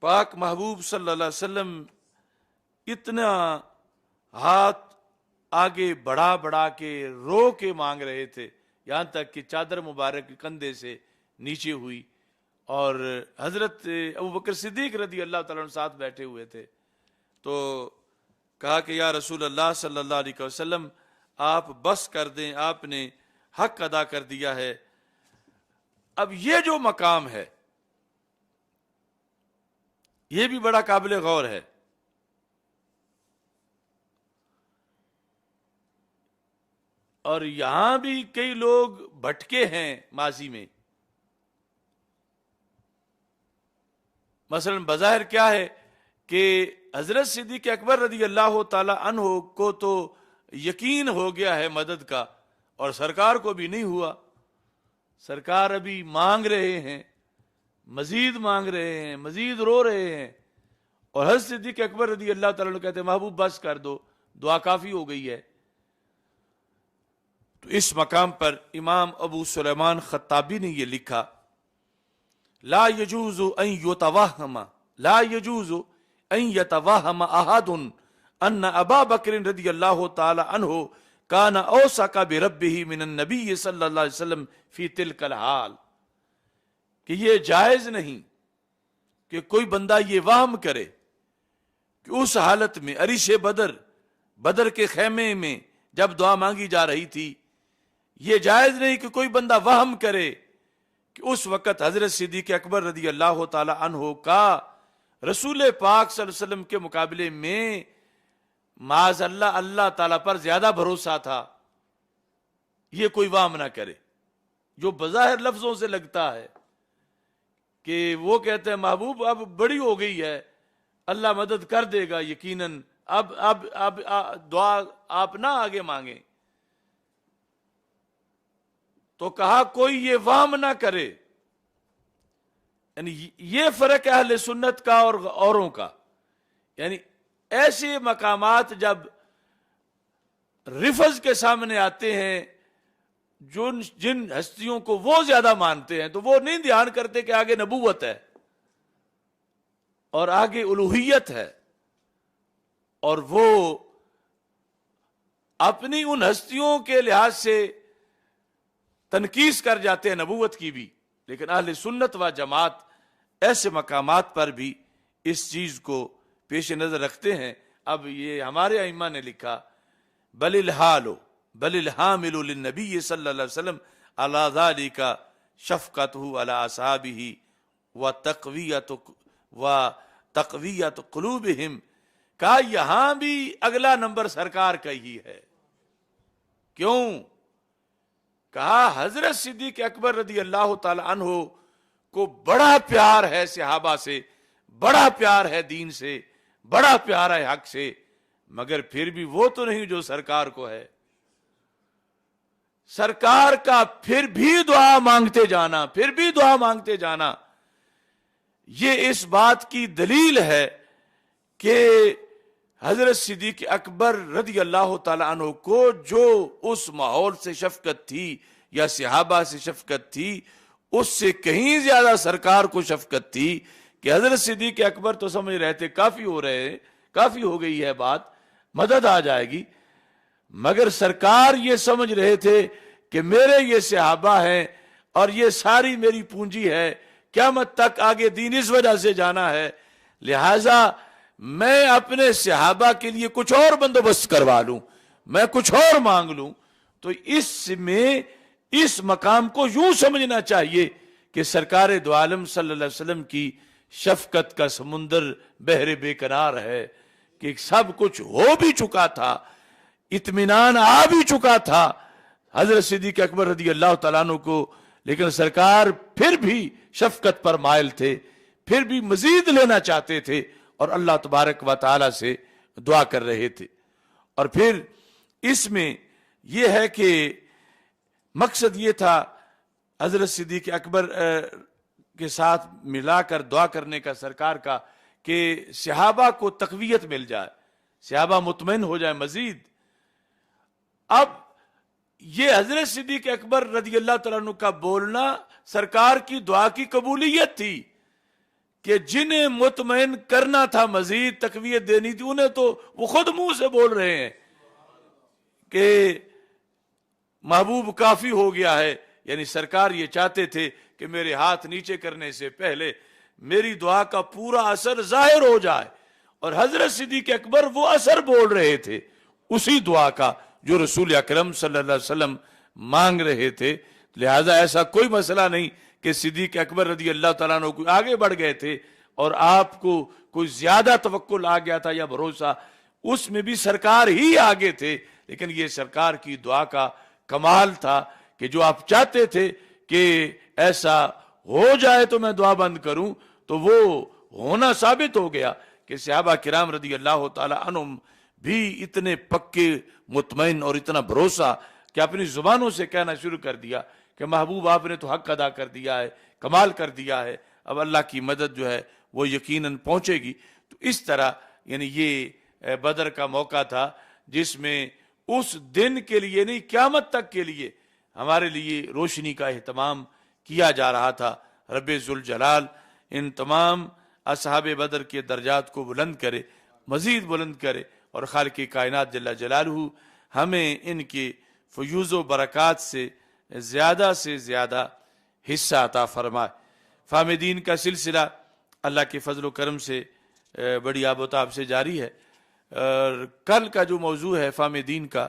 پاک محبوب صلی اللہ علیہ وسلم اتنا ہاتھ آگے بڑھا کے رو کے مانگ رہے تھے، یہاں تک کہ چادر مبارک کندھے سے نیچے ہوئی، اور حضرت ابوبکر صدیق رضی اللہ تعالیٰ عنہ ساتھ بیٹھے ہوئے تھے، تو کہا کہ یا رسول اللہ صلی اللہ علیہ وسلم آپ بس کر دیں، آپ نے حق ادا کر دیا ہے۔ اب یہ جو مقام ہے یہ بھی بڑا قابل غور ہے۔ اور یہاں بھی کئی لوگ بھٹکے ہیں ماضی میں، مثلا بظاہر کیا ہے کہ حضرت صدیق اکبر رضی اللہ تعالی عنہ کو تو یقین ہو گیا ہے مدد کا، اور سرکار کو بھی نہیں ہوا، سرکار ابھی مانگ رہے ہیں، مزید مانگ رہے ہیں، مزید رو رہے ہیں، اور حضرت صدیق اکبر رضی اللہ تعالیٰ عنہ کہتے ہیں محبوب بس کر دو، دعا کافی ہو گئی ہے۔ تو اس مقام پر امام ابو سلیمان خطابی نے یہ لکھا، لا يجوز ان يتوهم لا يجوز ان يتوهم احد ان ابا بکر رضی اللہ تعالی عنہ کان اوثق بربه من النبی صلی اللہ علیہ وسلم فی تلک الحال، کہ یہ جائز نہیں کہ کوئی بندہ یہ وہم کرے کہ اس حالت میں عریش بدر کے خیمے میں جب دعا مانگی جا رہی تھی، یہ جائز نہیں کہ کوئی بندہ وہم کرے کہ اس وقت حضرت صدیق اکبر رضی اللہ تعالی عنہ کا رسول پاک صلی اللہ علیہ وسلم کے مقابلے میں معاذ اللہ اللہ تعالیٰ پر زیادہ بھروسہ تھا، یہ کوئی وہم نہ کرے۔ جو بظاہر لفظوں سے لگتا ہے کہ وہ کہتے ہیں محبوب اب بڑی ہو گئی ہے، اللہ مدد کر دے گا یقیناً، اب دعا آپ نہ آگے مانگیں، تو کہا کوئی یہ وہم نہ کرے۔ یعنی یہ فرق ہے اہل سنت کا اور اوروں کا، یعنی ایسے مقامات جب رفض کے سامنے آتے ہیں جن ہستیوں کو وہ زیادہ مانتے ہیں، تو وہ نہیں دھیان کرتے کہ آگے نبوت ہے اور آگے الوہیت ہے، اور وہ اپنی ان ہستیوں کے لحاظ سے تنقیص کر جاتے ہیں نبوت کی بھی۔ لیکن اہل سنت و جماعت ایسے مقامات پر بھی اس چیز کو پیش نظر رکھتے ہیں۔ اب یہ ہمارے ائمہ نے لکھا بل الحامل للنبی صلی اللہ علیہ وسلم علی ذالک شفقتہ علی اصحابہ وتقویۃ قلوبہم، کہا یہاں بھی اگلا نمبر سرکار کا ہی ہے۔ کیوں؟ کہا حضرت صدیق اکبر رضی اللہ تعالی عنہ کو بڑا پیار ہے صحابہ سے، بڑا پیار ہے دین سے، بڑا پیار ہے حق سے، مگر پھر بھی وہ تو نہیں جو سرکار کو ہے۔ سرکار کا پھر بھی دعا مانگتے جانا، پھر بھی دعا مانگتے جانا، یہ اس بات کی دلیل ہے کہ حضرت صدیق اکبر رضی اللہ تعالی عنہ کو جو اس ماحول سے شفقت تھی یا صحابہ سے شفقت تھی، اس سے کہیں زیادہ سرکار کو شفقت تھی کہ حضرت صدیق اکبر تو سمجھ رہے تھے کافی ہو گئی ہے بات، مدد آ جائے گی، مگر سرکار یہ سمجھ رہے تھے کہ میرے یہ صحابہ ہیں اور یہ ساری میری پونجی ہے، قیامت تک آگے دین اس وجہ سے جانا ہے، لہٰذا میں اپنے صحابہ کے لیے کچھ اور بندوبست کروا لوں، میں کچھ اور مانگ لوں۔ تو اس میں اس مقام کو یوں سمجھنا چاہیے کہ سرکار دو عالم صلی اللہ علیہ وسلم کی شفقت کا سمندر بحر بے قرار ہے کہ سب کچھ ہو بھی چکا تھا، اطمینان آ بھی چکا تھا حضرت صدیق اکبر رضی اللہ تعالیٰ عنہ کو، لیکن سرکار پھر بھی شفقت پر مائل تھے، پھر بھی مزید لینا چاہتے تھے اور اللہ تبارک و تعالی سے دعا کر رہے تھے۔ اور پھر اس میں یہ ہے کہ مقصد یہ تھا حضرت صدیق اکبر کے ساتھ ملا کر دعا کرنے کا سرکار کا کہ صحابہ کو تقویت مل جائے، صحابہ مطمئن ہو جائے مزید۔ اب یہ حضرت صدیق اکبر رضی اللہ تعالیٰ عنہ کا بولنا سرکار کی دعا کی قبولیت تھی کہ جنہیں مطمئن کرنا تھا مزید تقویت دینی تھی، انہیں تو وہ خود منہ سے بول رہے ہیں کہ محبوب کافی ہو گیا ہے۔ یعنی سرکار یہ چاہتے تھے کہ میرے ہاتھ نیچے کرنے سے پہلے میری دعا کا پورا اثر ظاہر ہو جائے، اور حضرت صدیق اکبر وہ اثر بول رہے تھے اسی دعا کا جو رسول اکرم صلی اللہ علیہ وسلم مانگ رہے تھے۔ لہذا ایسا کوئی مسئلہ نہیں کہ صدیق اکبر رضی اللہ تعالیٰ عنہ کوئی آگے بڑھ گئے تھے اور آپ کو کوئی زیادہ توکل آ گیا تھا یا بھروسہ، اس میں بھی سرکار ہی آگے تھے، لیکن یہ سرکار کی دعا کا کمال تھا کہ جو آپ چاہتے تھے کہ ایسا ہو جائے تو میں دعا بند کروں، تو وہ ہونا ثابت ہو گیا کہ صحابہ کرام رضی اللہ تعالی عنہم بھی اتنے پکے مطمئن اور اتنا بھروسہ کہ اپنی زبانوں سے کہنا شروع کر دیا کہ محبوب آپ نے تو حق ادا کر دیا ہے، کمال کر دیا ہے، اب اللہ کی مدد جو ہے وہ یقیناً پہنچے گی۔ تو اس طرح یعنی یہ بدر کا موقع تھا جس میں اس دن کے لیے نہیں قیامت تک کے لیے ہمارے لیے روشنی کا اہتمام کیا جا رہا تھا۔ رب ذوالجلال ان تمام اصحاب بدر کے درجات کو بلند کرے، مزید بلند کرے، اور خالق کائنات جل جلالہ ہمیں ان کے فیوز و برکات سے زیادہ حصہ عطا فرمائے۔ فہم دین کا سلسلہ اللہ کے فضل و کرم سے بڑی آب و تاب سے جاری ہے، اور کل کا جو موضوع ہے فہم دین کا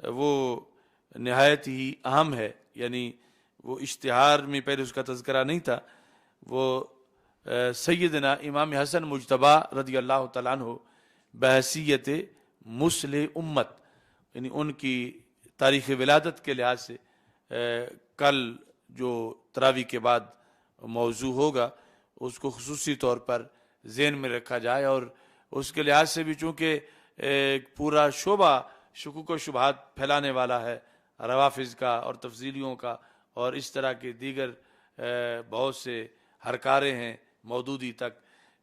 وہ نہایت ہی اہم ہے، یعنی وہ اشتہار میں پہلے اس کا تذکرہ نہیں تھا، وہ سیدنا امام حسن مجتبیٰ رضی اللہ تعالیٰ عنہ بحیثیت مصلح امت، یعنی ان کی تاریخ ولادت کے لحاظ سے کل جو تراویح کے بعد موضوع ہوگا اس کو خصوصی طور پر ذہن میں رکھا جائے، اور اس کے لحاظ سے بھی چونکہ ایک پورا شعبہ شکوک و شبہات پھیلانے والا ہے روافض کا اور تفضیلیوں کا، اور اس طرح کے دیگر بہت سے ہرکارے ہیں مودودی تک،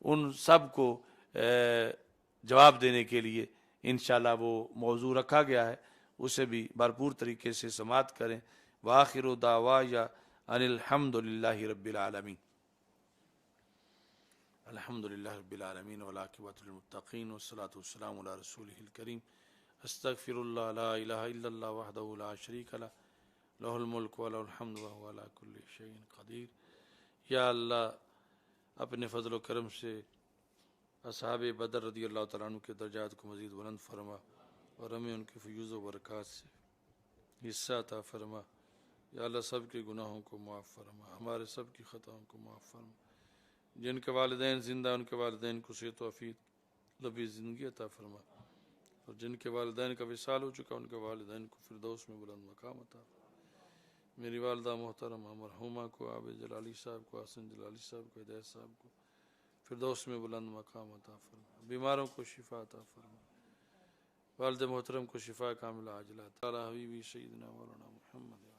ان سب کو جواب دینے کے لیے انشاءاللہ وہ موضوع رکھا گیا ہے، اسے بھی بھرپور طریقے سے سماعت کریں۔ وآخر دعوایا ان الحمد للہ رب العالمین۔ الحمد للہ رب العالمین والعاقبۃ للمتقین والصلاۃ والسلام علی رسولہ الکریم۔ استغفر اللہ لا الہ الا اللہ وحدہ لا شریک لہ لہ الملک ولہ الحمد وہو علی کل شیء قدیر۔ یا اللہ اپنے فضل و کرم سے اصحاب بدر رضی اللہ تعالیٰ عنہ کے درجات کو مزید بلند فرما، اور ہمیں ان کے فیوز و برکات سے حصہ عطا فرما۔ یا اللہ سب کے گناہوں کو معاف فرما، ہمارے سب کی خطاؤں کو معاف فرما۔ جن کے والدین زندہ ان کے والدین کو صحت و عافیت لبی زندگی عطا فرما، اور جن کے والدین کا وصال ہو چکا ان کے والدین کو فردوس میں بلند مقام عطا فرما۔ میری والدہ محترمہ مرحومہ کو، عابد جلالی صاحب کو، حسن جلالی صاحب کو، ہدایت صاحب کو فردوس میں بلند مقام عطا فرما۔ بیماروں کو شفا عطا فرما، والد محترم کو شفا کاملہ عاجلہ عطا۔ حبیبی سیدنا مولانا محمد